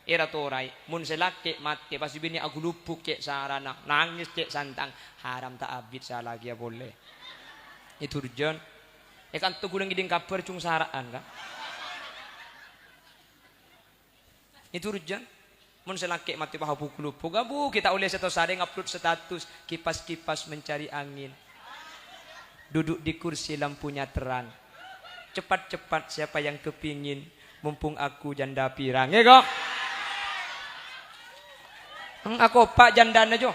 Era torai. Mun selake mati pas bini aku lupuk cek sarana. Nangis cek santang. Haram tak abid salah lagi ya boleh. Iturjan. Kan tu gulang giding kabar cung saraan kak. Iturjan. Mun selake mati pahapu lupuk. Gabu kita oleh satu sare ngupload status kipas-kipas mencari angin. Duduk di kursi lampunya terang. Cepat-cepat siapa yang kepingin. Mumpung aku janda pirang. Ya kok? Aku pak jandana jo.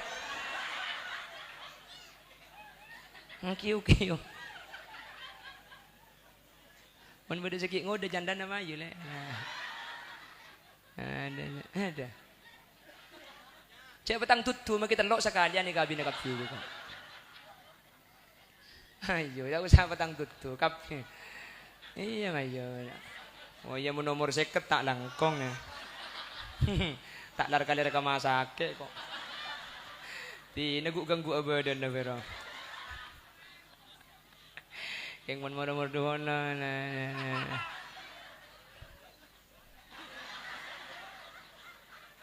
Kiu-kiu. Mun beda sakit ngode jandana mayu le. Ada. Cek petang tutu kita lok sekalian ni kabin kapiu ko. Ayo, ya usah petang tutu kapiu. Iya ayo. Oh iya mun nomor 50 tak langkong ya. Tak lar kali reka masake kok. Di neguk ganggu abadan na pero. Yang mun nomor 2 na.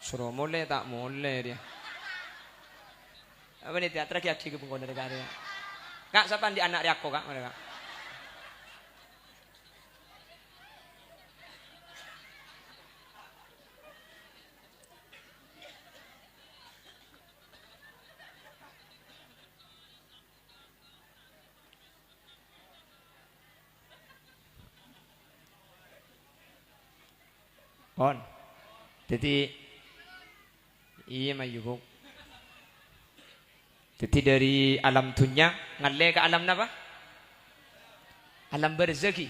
Suruh mulai tak mulai dia. Apa ni teater kiat sih kepungkon dari karya. Kak siapa di anak riako kak mereka. On. Jadi iya mayuhuk. Jadi dari alam dunia ngalle ke alam apa? Alam berzeki.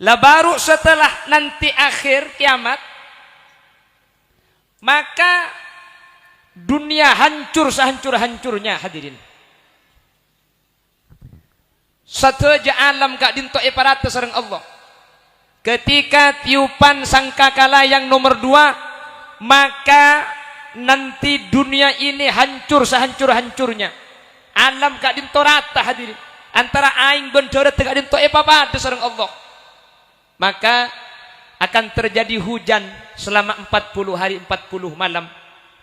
Lah baru setelah nanti akhir kiamat maka dunia hancur sehancur-hancurnya hadirin. Satu aja alam gak dinto iparata sareng Allah. Ketika tiupan sangkakala yang nomor 2 maka nanti dunia ini hancur sehancur-hancurnya. Alam gak dinto rata hadirin. Antara aing bendora tegak dinto apa-apa sareng Allah. Maka akan terjadi hujan selama 40 hari 40 malam.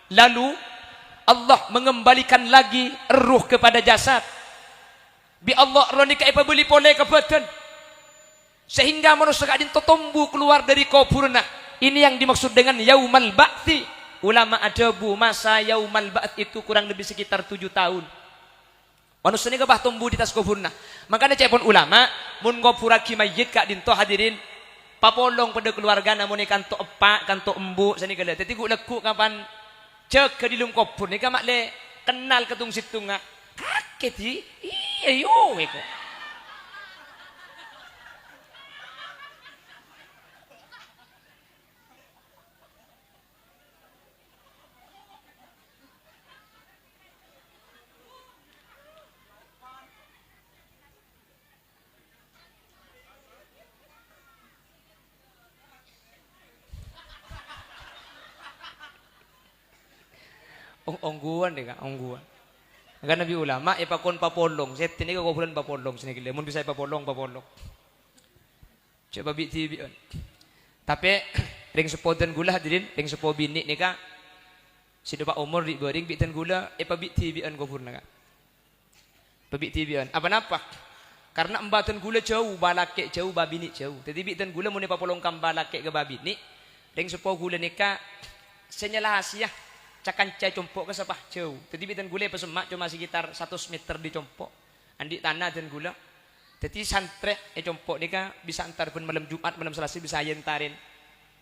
Lalu Allah mengembalikan lagi ruh kepada jasad. Bi Allah ronika ipa beli pole ke badan. Sehingga manusia kadin tumbuh keluar dari kuburna. Ini yang dimaksud dengan yaumal ba'thi. Ulama adabu masa yaumal ba'th itu kurang lebih sekitar 7 tahun. Manusia ini kebah tumbuh di tas kuburna. Makanya cepon ulama mun ngopuraki mayit kak dinto hadirin papolong pada keluarga namun kanto epak kanto embu sini gala. Jadi gua leku kapan cek ke dilum kubur ni kamak le kenal ketung situnga. Kaget iya yo eko. Ongguan deh kak, ongguan. Kan Nabi ulama, ipakon papolong. Saya ini kau bulan papolong sini gila. Mun bisa papolong. Coba biti. Tapi ring sepodan gula hadirin, ring sepo bini nih kak. Si pak umur di baring bitan gula, biti bian kau purna kak. Pabiti bian. Apa? Karena embatan gula jauh, balake jauh, babini jauh. Jadi bitan gula mun papolong kam balake ke babini. Ring sepo gula nih kak. Senyalah Asia. Cakan cai compok ke sepah jauh. Jadi bitan gula pesemak cuma sekitar 100 meter di compok. Andi tanah dan gula. Jadi santre compok nika bisa antar pun malam Jumat malam Selasa bisa yentarin.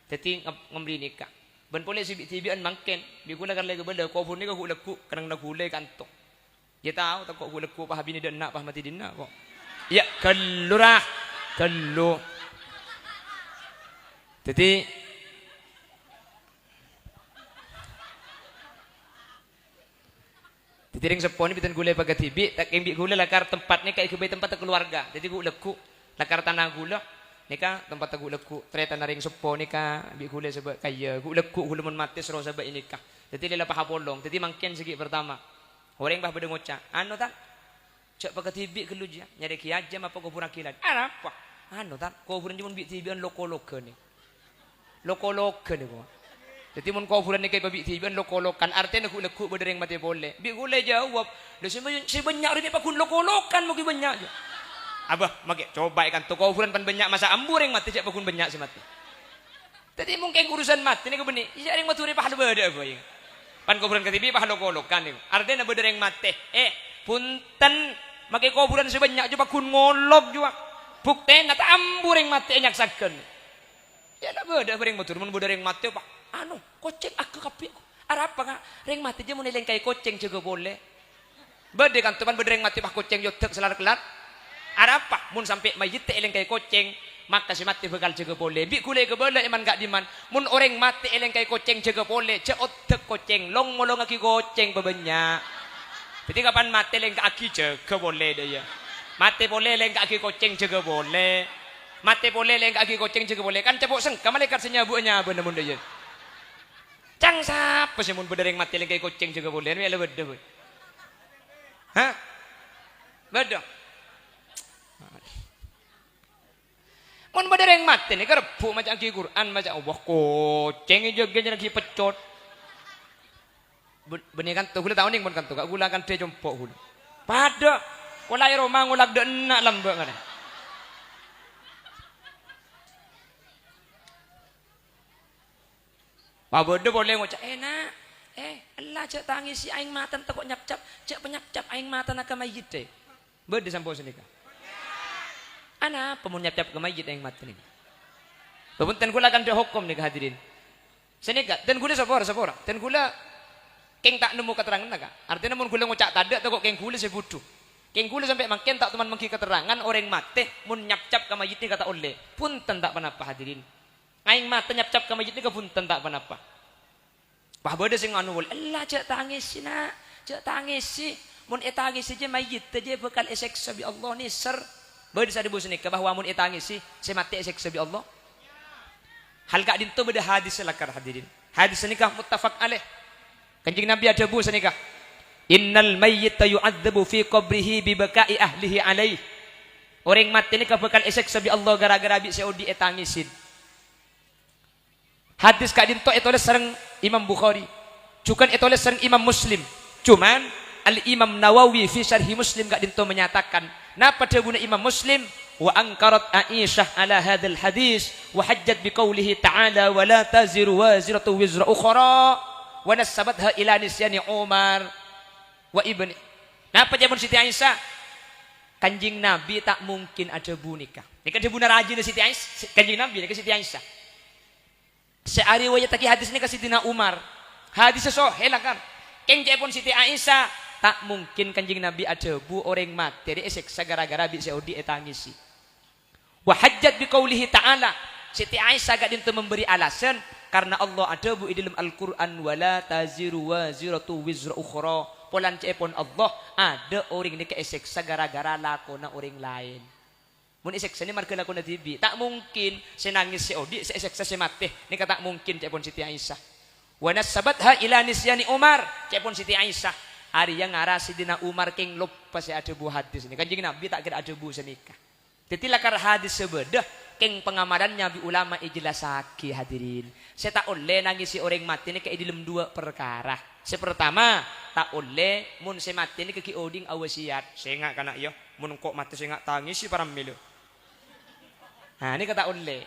Jadi ngembri nika. Ben boleh si tibian mangken. Bi gula kan lagi benda kau pun nika gula ku karena nak gula kantok. Dia tahu tak kok gula ku pah bini dan nak pah mati dinna kok. Ya kalurah kallu. Jadi Tiring seponi bitan gula baga tibi, tak imbi gula lakar tempatnya kayak kebai tempat keluarga. Jadi gula leku, lakar tanah gula, nika tempat gula leku. Ternyata naring seponi ka, bi gula sebab kaya gula leku gula mun mati seru sebab ini kah. Jadi lila pahapolong. Jadi mangken segi pertama. Orang bah beda ngocak. Anu tak Cak pakai tibi ke lu je. Nyari kiajam apa kuburan kilat. Apa? Anu tak kuburan cuma bi tibian loko-loko ni. Loko-loko ni kau. Jadi mun kuburan ni kayak babi tibian loko-lokan. Artinya aku lekuk berdereng mati boleh. Bi boleh jawab. Dah si banyak hari ni pakun loko-lokan mungkin banyak je. Abah, makai coba ikan tu kuburan pan banyak masa ambur yang mati cak pakun banyak si mati. Jadi mungkin urusan mati ni kau benih. Iya yang maturi pahala beda apa yang. Pan kuburan ketibi pahala loko-lokan ni. Artinya berdereng mati. Punten makai kuburan sebanyak je pakun ngolok juga. Bukti nata ambur yang mati enyak sakon. Ya nak beda bereng matur mun beda reng mati pak. Anu, koceng aku kapi. Arab apa kak? Reng mati je mun eleng kai koceng juga boleh. Beda kan teman beda reng mati pak koceng yotek selar kelar. Arab apa? Mun sampai mayit eleng kai koceng, maka si mati bekal juga boleh. Bi kule ke boleh iman gak diman. Mun orang mati eleng kai koceng juga boleh. Ce otek koceng, long molong aki koceng bebanyak. Jadi kapan mati eleng kaki juga boleh dia. Mati boleh eleng kaki koceng juga boleh. Mati boleh eleng kaki koceng juga boleh. Kan cepok sengka malaikat senyabu-nyabu namun dia. Cang siapa sih mun bedereng mati lagi kucing juga boleh ni ala beda boy. Hah? Beda. Mun bedereng mati ni kerepu macam ki Quran macam Allah kucing juga lagi pecot. Benih kan tu gula tahu ni mun kan tu gak gula kan dia jompok gula. Pada kulai Roma ngulak de enak lambak kan. Babodo boleh ngucap, nak, Allah cak tangis si aing matan takut nyap-cap, cak penyap-cap aing matan nak mayit deh. Berde sampai sini kan? Ana pemun nyap-cap ke mayit aing matan ini. Pementen gula kan dia hukum nih hadirin. Sini kan, dan gula sapora, dan gula keng tak nemu keterangan naga. Artinya mun gula ngucap tadak takut keng gula sebutu. Keng gula sampai makin tak teman mengki keterangan orang mate mun nyap-cap ke mayit ni kata oleh. Punten tak panapa hadirin. Aing mata nyap-cap ke masjid ni kepunten tak apa-apa. Bah beda sing anu bol. Allah cak tangis si nak. Cak tangis si. Mun etangis si je mayit je bekal esek sabi Allah ni ser. Beda sa debu senika bahwa mun etangis si mati esek sabi Allah. Hal gak dinto beda hadis selakar hadirin. Hadis senika muttafaq alaih. Kanjeng Nabi ada bu senika. Innal mayyita yu'adzabu fi qabrihi bi baka'i ahlihi alaih. Orang mati ni bekal esek sabi Allah gara-gara bi seudi etangisin. Hadis kak dinto itu oleh serang Imam Bukhari. Cukan itu oleh serang Imam Muslim. Cuman Al-Imam Nawawi fi syarhi Muslim kak dinto menyatakan. Napa dia guna Imam Muslim? Wa angkarat Aisyah ala hadal hadis. Wa hajjat biqaulihi ta'ala. Wa la taziru waziratu wizra ukhra. Wa nasabatha ila nisyani Umar. Wa ibni. Napa dia pun Siti Aisyah? Kanjing Nabi tak mungkin ada bu nikah. Nikah dia buna rajin Siti Aisyah. Kanjing Nabi nikah Siti Aisyah. Seari wajah taki hadis ini ke Sidina Umar. Hadis sahih lah kan. Keng pun Siti Aisyah tak mungkin kanjing Nabi ada bu orang mati eseksa gara-gara bi Saudi etangisi. Wa hajjat bi qaulihi ta'ala. Siti Aisyah gak dintu memberi alasan karena Allah ada bu di dalam Al-Qur'an wala taziru waziratu wizra ukhra. Polan pun Allah ada orang ni ke eseksa gara-gara lakona orang lain. Mun iseksa ni marga lakona tibi. Tak mungkin senangis si Odi, iseksa si mati. Ni kata mungkin cepon Siti Aisyah. Wa nasabatha ila nisyani Umar, cepon Siti Aisyah. Ari yang ngarah Sidina Umar keng lupa si ada bu hadis ni. Kanjeng Nabi tak kira ada bu senikah. Jadi lakar hadis sebedah keng pengamarannya bi ulama ijlasaki hadirin. Saya tak oleh nangis si orang mati ni ke dalam dua perkara. Sepertama tak oleh mun si mati ni ke ki oding awasiat. Saya ngak kana yo mun kok mati saya ngak tangis si para milu. Nah ini kata oleh.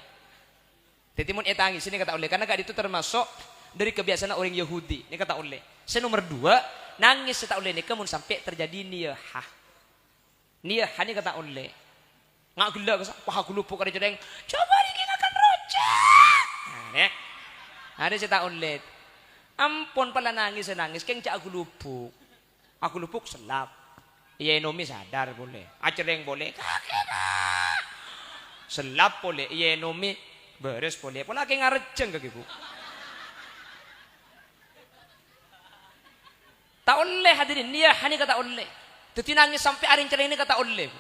Jadi mun etangis ini kata oleh karena gak itu termasuk dari kebiasaan orang Yahudi. Ini kata oleh. Nomor dua nangis tak oleh ini kemun sampai terjadi niyahah. Niyahah ini kata oleh. Ngak gila kesak wah aku lupa kada cereng. Coba dikirakan roja. Nah ya. Hari saya tak oleh. Ampun pala nangis keng cak aku lupuk. Aku lupuk selap. Iya nomi sadar boleh. Acereng boleh. Selap boleh, iya nomi beres boleh. Pola kayak ngarejeng ke ibu. Tak oleh hadirin, dia hanya kata oleh. Jadi nangis sampai aring cereng ini kata oleh.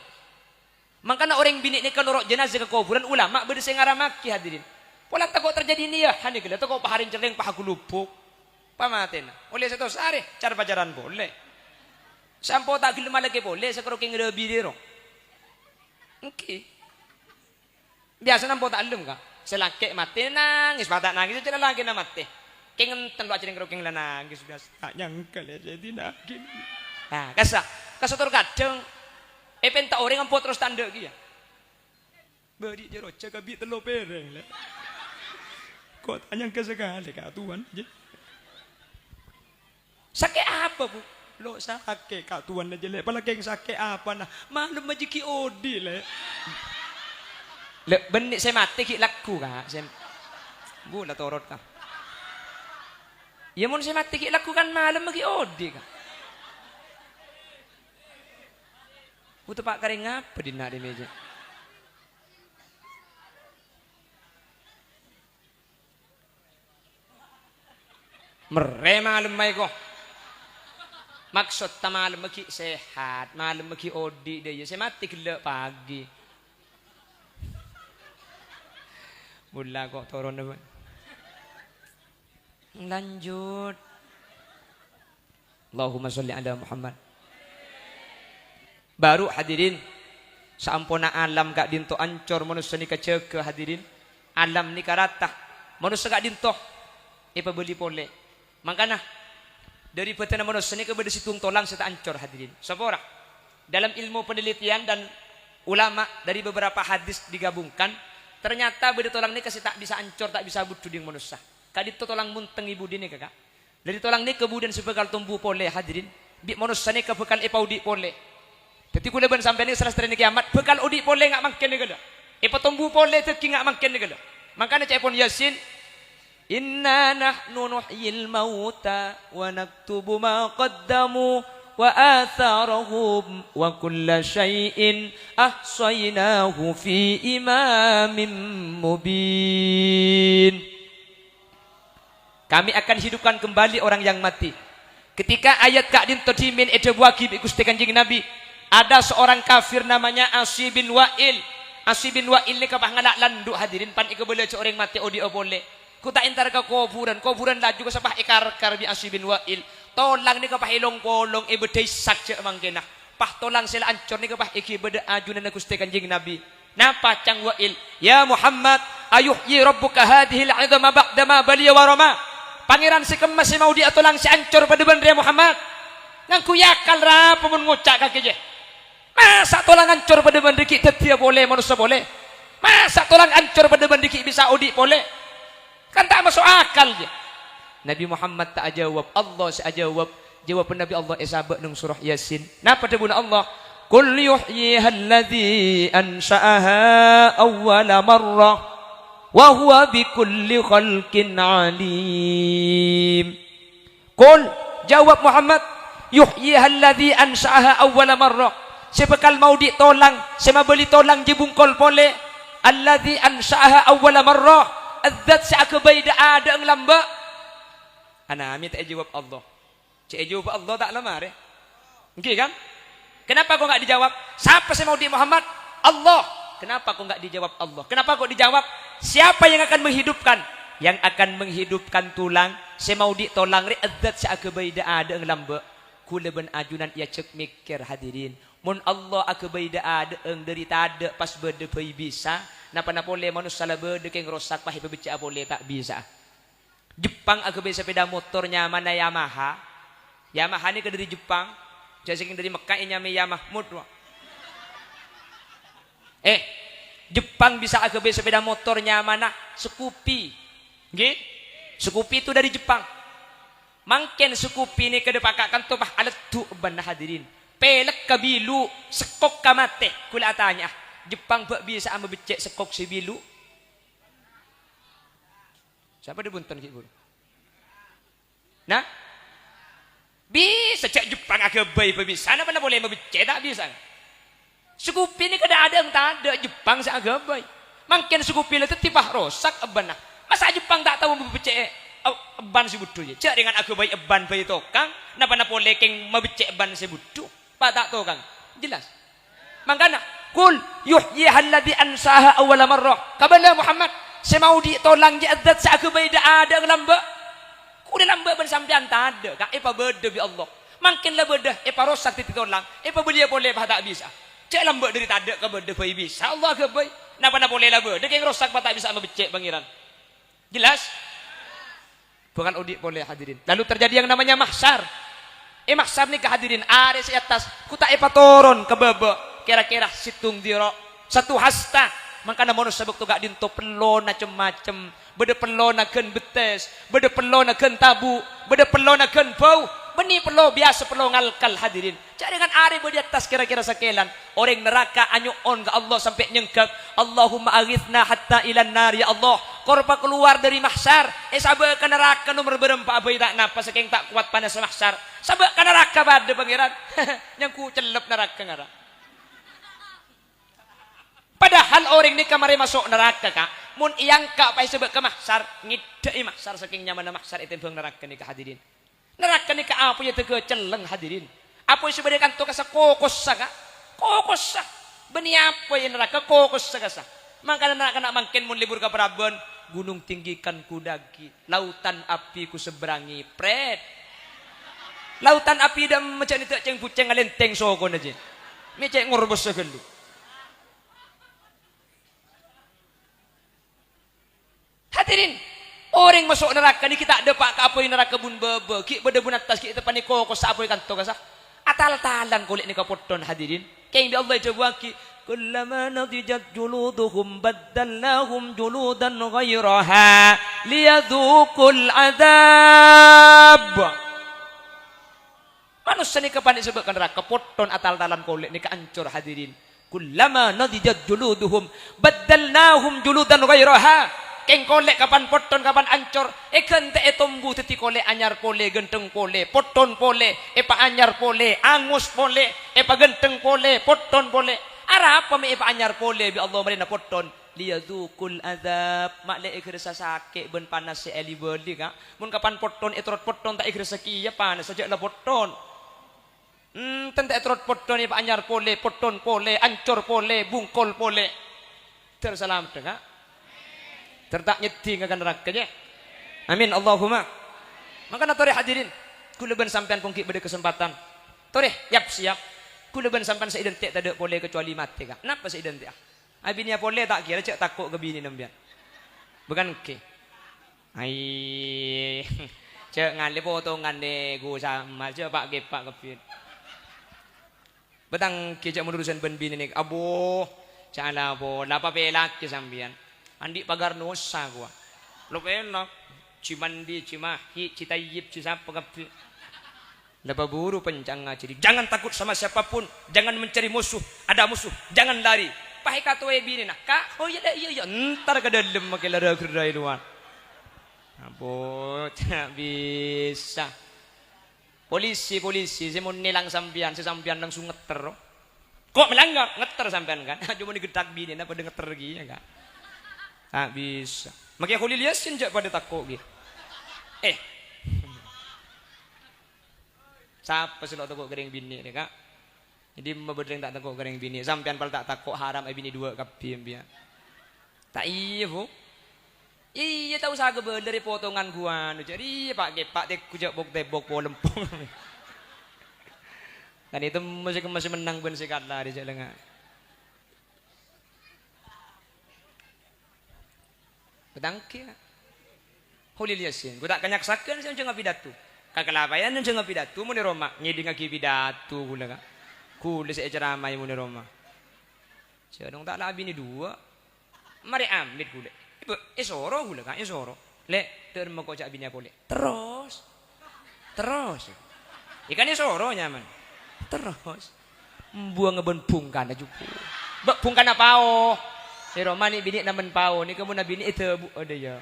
Makanya orang bini ini kalau rok jenazah ke kuburan ulama berdesa ngaramaki hadirin. Pola takut terjadi ini ya, hanya kita takut paharin cereng pahaku lupuk. Pamatin. Oleh satu sehari cara pacaran boleh. Sampo tak gelem lagi boleh sekaro king rebi diro. Oke. Biasa nampo tak gelem ka. Selake mati nangis, batak nangis cela lagi na mati. King enten lo ajeng karo king nangis biasa. Tak nyangka ya jadi nangis. Nah, kasatur kadang pentak orang ampun terus tanda ki ya. Beri jero jaga bi telo pereng le. Kok tanya ke sekali ka tuan. Sakit apa bu? Lo sakit kak tuan aja le. Apalagi yang sakit apa nah? Maklum aja ki odi le. Le benik saya mati ki laku kak. Saya bu lah torot kak. Ya mun saya mati ki laku kan malam ki odi kak. Butuh pak kering apa di nak di meja? Mere malam mai kok. Maksud ta malam maki sehat, malam maki odi dia. Saya mati gelap pagi. Mula kok turun apa? Lanjut. Allahumma sholli ala Muhammad. Baru hadirin sampuna alam gak dinto ancor manusia ni keceke hadirin. Alam ni karatah. Manusia gak dinto ipa beli pole. Makanya dari petana manusia ni kepada situng tolang serta ancor hadirin. Sapora dalam ilmu penelitian dan ulama dari beberapa hadis digabungkan, ternyata beda tolang ni kasih tak bisa ancor, tak bisa butuh di manusia. Kadit tolang munteng ibu dini kakak. Dari tolang ni kemudian sebekal tumbuh pole hadirin. Bi manusia ni kebekal ipa udi pole. Jadi kula ban sampai ni selesai ni kiamat bekal udi pole ngak makin ni gala. Ipa tumbuh pole teki ngak makin ni gala. Makanya cak pun Yasin. Inna nahnu nuhyil mauta wa naktubu ma qaddamu wa atharahum wa kulla syai'in ahsaynahu fi imamin mubin. Kami akan hidupkan kembali orang yang mati. Ketika ayat Kak Dinto Dimin ede wagi bi Gusti Kanjeng Nabi, ada seorang kafir namanya Asy bin Wa'il. Asy bin Wa'il ni kapah ngalak landu hadirin pan ika boleh orang mati odi boleh. Ku tak entar ke kuburan laju ke sapah ikar-kar bi Asy bin Wa'il. Tolang ni kapah ilong kolong bedai sakja mangkena. Pah tolang sila ancor ni kapah iki beda ajunan Gusti Kanjeng Nabi. Napa cang Wa'il? Ya Muhammad, ayuhyi rabbuka hadhihi al-'idhama ba'da ma baliya wa rama. Pangeran si kemas si mau dia tolang si ancor pada bener Muhammad. Ngangku yakal ra pemun ngucak kaki je. Masa tolang ancor pada bener kita tidak boleh manusia boleh. Masa tolang ancor pada bener bisa odi boleh. Kan tak masuk akal je. Nabi Muhammad tak jawab, Allah saya jawab. Jawab Nabi Allah isabak nung surah Yasin. Napa debuna Allah? Qul yuhyiha alladhi ansha'aha awwala marrah wa huwa bikulli khalqin alim. Qul jawab Muhammad, yuhyiha alladhi ansha'aha awwala marrah. Sebekal mau ditolong, saya beli tolong jebungkol pole. Alladhi ansha'aha awwala marrah. Adzat seakabaida ada ang lamba. Ana ami tak jawab Allah. Cik jawab Allah tak lama re. Okey kan? Kenapa kau enggak dijawab? Siapa saya mau di Muhammad? Allah. Kenapa kau enggak dijawab Allah? Kenapa kau dijawab? Siapa yang akan menghidupkan? Yang akan menghidupkan tulang. Saya mau ditolong re adzat seakabaida ada ang lamba. Kula ben ajunan ia cek mikir hadirin. Mun Allah akabaida ada ang dari tada pas berde pai bisa. Napa boleh manusia berde keng rosak pah beca boleh tak bisa. Jepang akabai sepeda motornya mana Yamaha. Yamaha ni ke dari Jepang. Jadi dari Mekah nyame Yamaha mudwa. Jepang bisa akabai sepeda motornya mana Scoopy. Nggih? Scoopy itu dari Jepang. Mangken Scoopy ni ke depakakan tu bah alat tu ban hadirin. Pelek kabilu sekok kamate kula tanya. Jepang bak bisa amba becek sekok sebilu. Siapa dia bunton ki guru? Nah? Bisa cek Jepang akabai bisa. Napa boleh membecek tak bisa. Scoopy ni kada ada yang tak ada Jepang sa akabai. Mangken Scoopy le tetipah rosak eban. Masa Jepang tak tahu membecek eban si budu je. Cek dengan akabai eban bayi tokang. Napa boleh keng membecek eban si budu. Pak tak tahu kan? Jelas. Makanya, kul yuhyiha alladhi ansaha awwala marrah. Kabala Muhammad, saya mau ditolong je adzat seakabai ada lamba. Ku lamba ben sampean tak ada. Kak apa beda bi Allah. Makin lah bedah, parosak titik orang, belia boleh bah tak bisa. Cek lambak dari tadak ke bedah bayi bisa. Allah ke bayi. Napa nak boleh lah bedah, yang rosak bah tak bisa membecek pangeran. Jelas? Bukan udik boleh hadirin. Lalu terjadi yang namanya mahsyar. Mahsyar ni kehadirin ada di atas. Ku tak turun ke bebe. Kira-kira situng diro satu hasta. Makanya manusia sebab tu gak dinto pelon macam-macam. Beda pelon akan betes, beda pelon akan tabu, beda pelon akan bau. Beni perlu biasa perlu ngalkal hadirin. Cari dengan ari di atas kira-kira sekelan. Orang neraka anyuon ke Allah sampai nyengkak. Allahumma aghithna hatta ilan nar ya Allah. Korba keluar dari mahsyar. Sabak ke neraka nomor berempat abai tak napa saking tak kuat panas mahsyar. Sabak ke neraka pada pangeran. Yang ku celep neraka ngara. Padahal orang ni kamari masuk neraka kak. Mun iyang kak pai sebab ke mahsyar. Ngidai mahsyar saking nyaman mahsyar itu bang neraka ni hadirin. Neraka ni ke apa ya tege celeng hadirin. Apa yang sebenarnya tu kasa kokos saka. Kokos sak. Beni apa yang neraka kokos saka. Maka neraka nak makin mun libur ke Prabon. Gunung tinggikan ku daki. Lautan api ku seberangi. Pret. Lautan api dah macam ni tak ceng puceng alenteng sokon aja. Mecek ngorbos segendu. Hadirin. Orang masuk neraka ni kita ada pak apa yang neraka bun bebe. Ki beda bun atas kita pani kokos apa yang kanto kasah. Atal-talan kulit ni kapoton hadirin. Kain bi Allah coba ki kullama nadijat juluduhum baddalnahum juludan ghairaha liyadhuqul adab. Manusia ni kapan disebutkan neraka poton atal-talan kulit ni keancur hadirin. Kullama nadijat juluduhum baddalnahum juludan ghairaha. Keng kolek kapan poton kapan ancor kente tunggu teti kolek anyar pole genteng pole poton pole pa anyar pole angus pole pa genteng pole poton pole ara apa me pa anyar pole bi Allah marina poton liyadzukul azab mak le ikresa sakit ben panas se eli beli ka mun kapan poton etrot poton tak ikresa ki ya panas saja lah poton tente etrot poton pa anyar pole poton pole ancor pole bungkol pole tersalam tengah tertak nyeti akan nerakanya. Amin Allahumma. Maka natore hadirin, kulaban sampean pungki beda kesempatan. Tore, yap siap. Kulaban sampean seidentik tak ada boleh kecuali mati kak. Kenapa seidentik? Abinya boleh tak kira cek takut ke bini nembian. Bukan ke. Ai. Cek ngali potongan de gu sama cek pak ke pak kepin. Betang ke cek menurusan ben bini ni. Abu, cala bo, lapa pelak ke sambian. Andi pagar nosa gua. Lo enak. Cimandi, cimahi, citayib, cisapa kapi. Lapa buru pencang ngaciri. Jangan takut sama siapapun. Jangan mencari musuh. Ada musuh. Jangan lari. Pahai kata bini nak. Kak, oh iya. Ntar ke dalam makin lara kerai luar. Apa? Tak bisa. Polisi. Saya mau nilang sampian. Saya sampian langsung ngeter. Kok melanggar? Ngeter sampian kan? Cuma digetak bini. Apa dia ngeter lagi ya kan? Tak bisa. Makanya Khalil Yasin jak pada takut gitu. Siapa sih lo takut kering bini ni kak? Jadi memberdeng tak takut kering bini. Sampian pal tak takut haram bini dua kapi biar. Tak iya bu. Iya tahu saga dari potongan gua. Jadi pak dek kujak bok tebok polempong. Dan itu masih menang pun sekat lah di jalan. Bedangki. Khalil Yasin. Gua tak kanyak saken saya jangan pidato. Kakalabayan jangan pidato muni Roma. Ngidi ngaki pidato gula ka. Kula sa ceramah muni Roma. Saya dong tak labi ni dua. Mari amit gula. Esoro gula ka, esoro. Le terma ko cak binya boleh. Terus. Ikan esoro nyaman. Terus. Buang ngeben pungkan aja. Bak pungkan apa oh? Si Roma ni bini naman pao ni kamu na bini itu bu ada ya.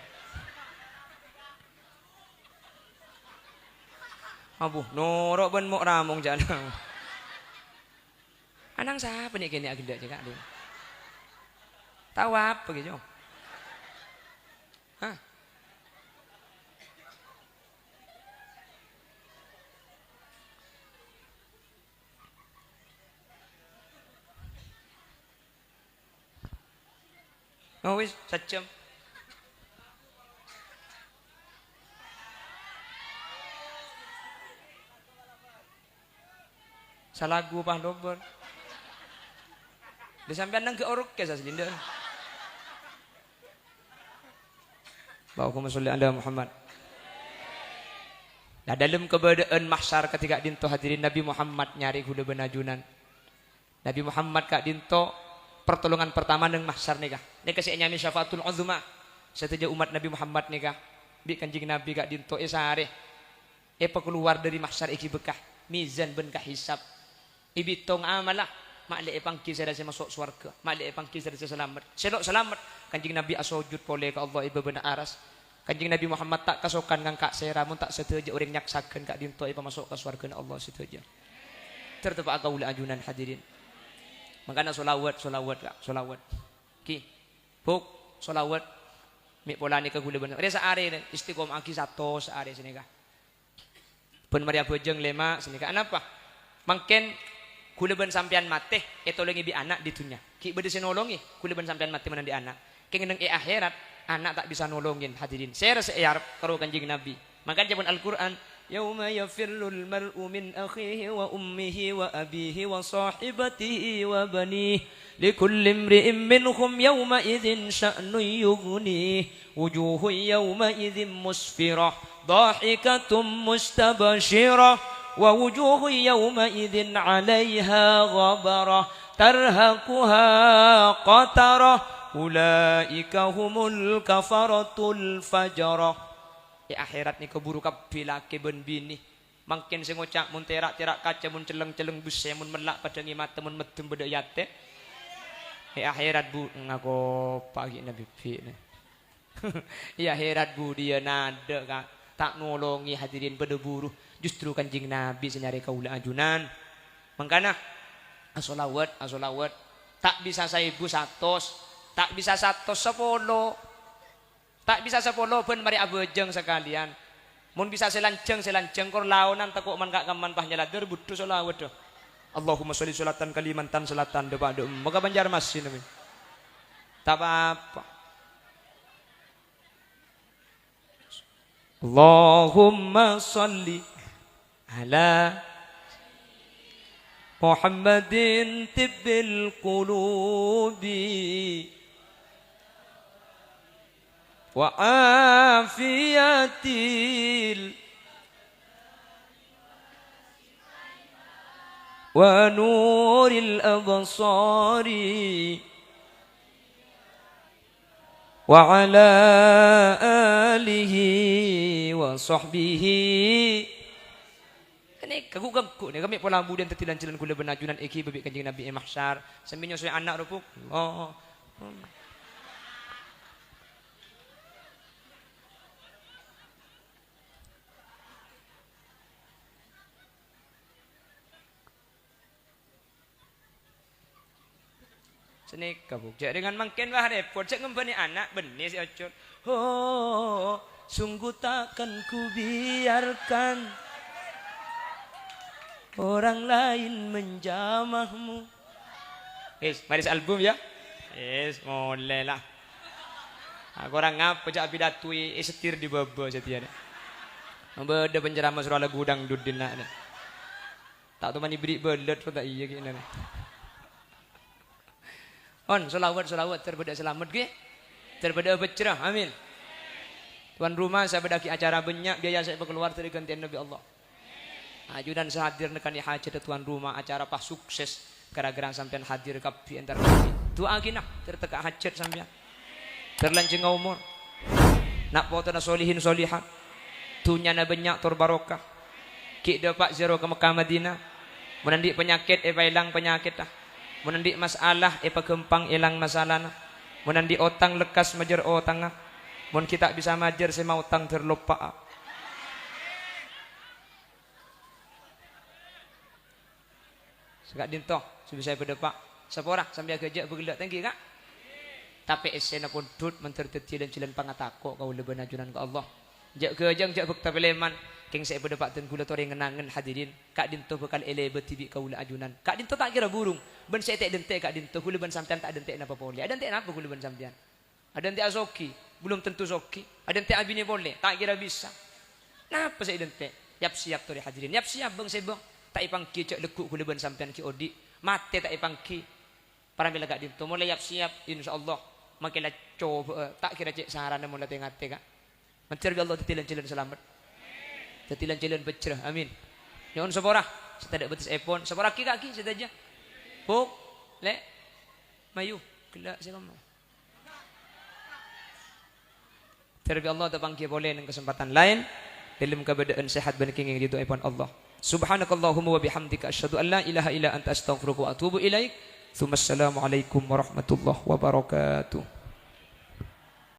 Abu norok ben mo ramong jana. Anang siapa nih kini agenda cakap dia. Tahu apa gitu? Hah? Oh wis sejam. Salagu pah dobor. Di sampean nang ke orok ke asli ndak. Allahumma sholli ala Muhammad. Nah dalam keberadaan mahsyar ketika dinto hadirin Nabi Muhammad nyari gula benajunan. Nabi Muhammad kak dinto pertolongan pertama nang mahsyar nikah. Nek kasih nyami syafaatul uzma. Setelah umat Nabi Muhammad nikah. Bi kanjing Nabi kak dinto sare. Keluar dari mahsyar iki bekah mizan ben ka hisab. Ibitong amalah maklek pangki saya masuk surga. Maklek pangki saya selamat. Selok selamat. Kanjing Nabi asujud pole ke Allah iba benar aras. Kanjing Nabi Muhammad tak kasokan ngang kak sera mun tak setuju orang nyaksakeun kak dinto iba masuk ke surga Allah setuju. Tertepa gaul ajunan hadirin. Makanya solawat kak, solawat. Ki. Buk solawat. Mi polani ke gula benar. Ada saare istiqomah ki satu saare sini kah. Pun Maria bojeng lema sini kah. Kenapa? Mungkin kuleban sampean mate etolongi bi anak ditunya. Ki bede senolongi kuleban sampean mate menandi anak. Kengen akhirat anak tak bisa nolongin hadirin. Saya rasa arep karo kanjeng Nabi. Makanya pun Al-Qur'an yauma yafirrul mar'u min akhihi wa ummihi wa abihi wa sahibatihi wa banihi likulli imri'in minhum yawma idzin sya'nun yughni wujuhun yawma idzin musfirah dhahikatum mustabshirah ووجوه يومئذ عليها غبرة ترهقها قترة أولئك هم الكفرة الفجرة. Di akhirat ni keburu kabeh laki ben bini. Mangkin sing ngocak mun terak-terak kaca mun celeng-celeng buse mun melak pada ngimate mun medem beda yate. Di akhirat bu ngako pagi nabi bi. Di akhirat bu dia nada kak tak nolongi hadirin pada buruh. Justru kanjing Nabi senyari kaula ajunan. Mangkana asolawat tak bisa 1.100, tak bisa 110. Tak bisa 10 ben mari abejeng sekalian. Mun bisa selanjeng kor laonan takuk man kak kaman pah nyalader butuh solawat doh. Allahumma sholli sholatan kalimantan salatan de ba'du. Moga Banjarmasin amin. Tak apa-apa. Allahumma sholli ala Muhammadin tibbil qulubi wa afiyatil wa nuril absari wa ala alihi wa sahbihi. Ini kagu-kagu ni kami pola budian tertilan jalan gula benajunan iki bebek kanjeng Nabi mahsyar sambil nyosoi anak rupuk. Oh. Sini kabuk jak dengan mangken wah repot cek ngembani anak benih si ocot. Oh, sungguh takkan ku biarkan orang lain menjamahmu. Maris album ya. Mulai lah. Aku orang ngapa jak pidatui setir di babo setiap. Membeda penceramah surah lagu dangdut dina. Tak tu mani beri belet pun tak iya kena. On solawat terpada selamat ke? Terpada bercerah. Amin. Tuan rumah saya berdaki acara banyak biaya saya keluar dari gantian Nabi Allah. Ajudan sehadir nekani hajat tuan rumah acara pas sukses gara-gara sampean hadir kapi antar kami. Doa gina terteka hajat sampean. Terlancing umur. Nak foto na solihin solihat. Tunya na banyak tur barokah. Ki dapat zero ke Mekah Madinah. Menandik penyakit hilang penyakit dah. Menandik masalah pagempang hilang masalah. Menandik otang lekas majer otang. Mun kita bisa majer sema utang terlupa. Sekak dintoh, sebisa pada pak. Seporah sambil kerja bergelak tinggi kak. Tapi esena pun tut menterteti dan cilan pangatako kau leban ajunan ke Allah. Jak kerja jak bekta peleman. Keng saya pada pak tengkula tori ngenangan hadirin. Kak dintoh bekal ele betibi kau le ajunan. Kak dintoh tak kira burung. Ben saya tak dentek kak dintoh. Kuleban sampean tak dentek napa boleh. Ada dentek napa kuleban sampean. Ada dentek asoki. Belum tentu soki. Ada dentek abini boleh. Tak kira bisa. Napa saya dentek. Yap siap tori hadirin. Yap siap bang saya bang. tak ipangki cek lekuk kuleban sampean ki odi mate tak ipangki para bila gak dinto mulai siap insyaallah makilah coba tak kira cek sarana mulai tengate kak mencari Allah tetilan-tilan selamat tetilan-tilan becerah amin nyon sabora kita ada betis epon sabora ki kaki kita aja buk le mayu kela siapa mau terbi Allah tapangki boleh dengan kesempatan lain dalam keadaan sehat dan kenging di doa Allah. Subhanakallahumma wa bihamdika asyhadu an la ilaha illa anta astaghfiruka wa atubu ilaik. Assalamualaikum warahmatullahi wabarakatuh.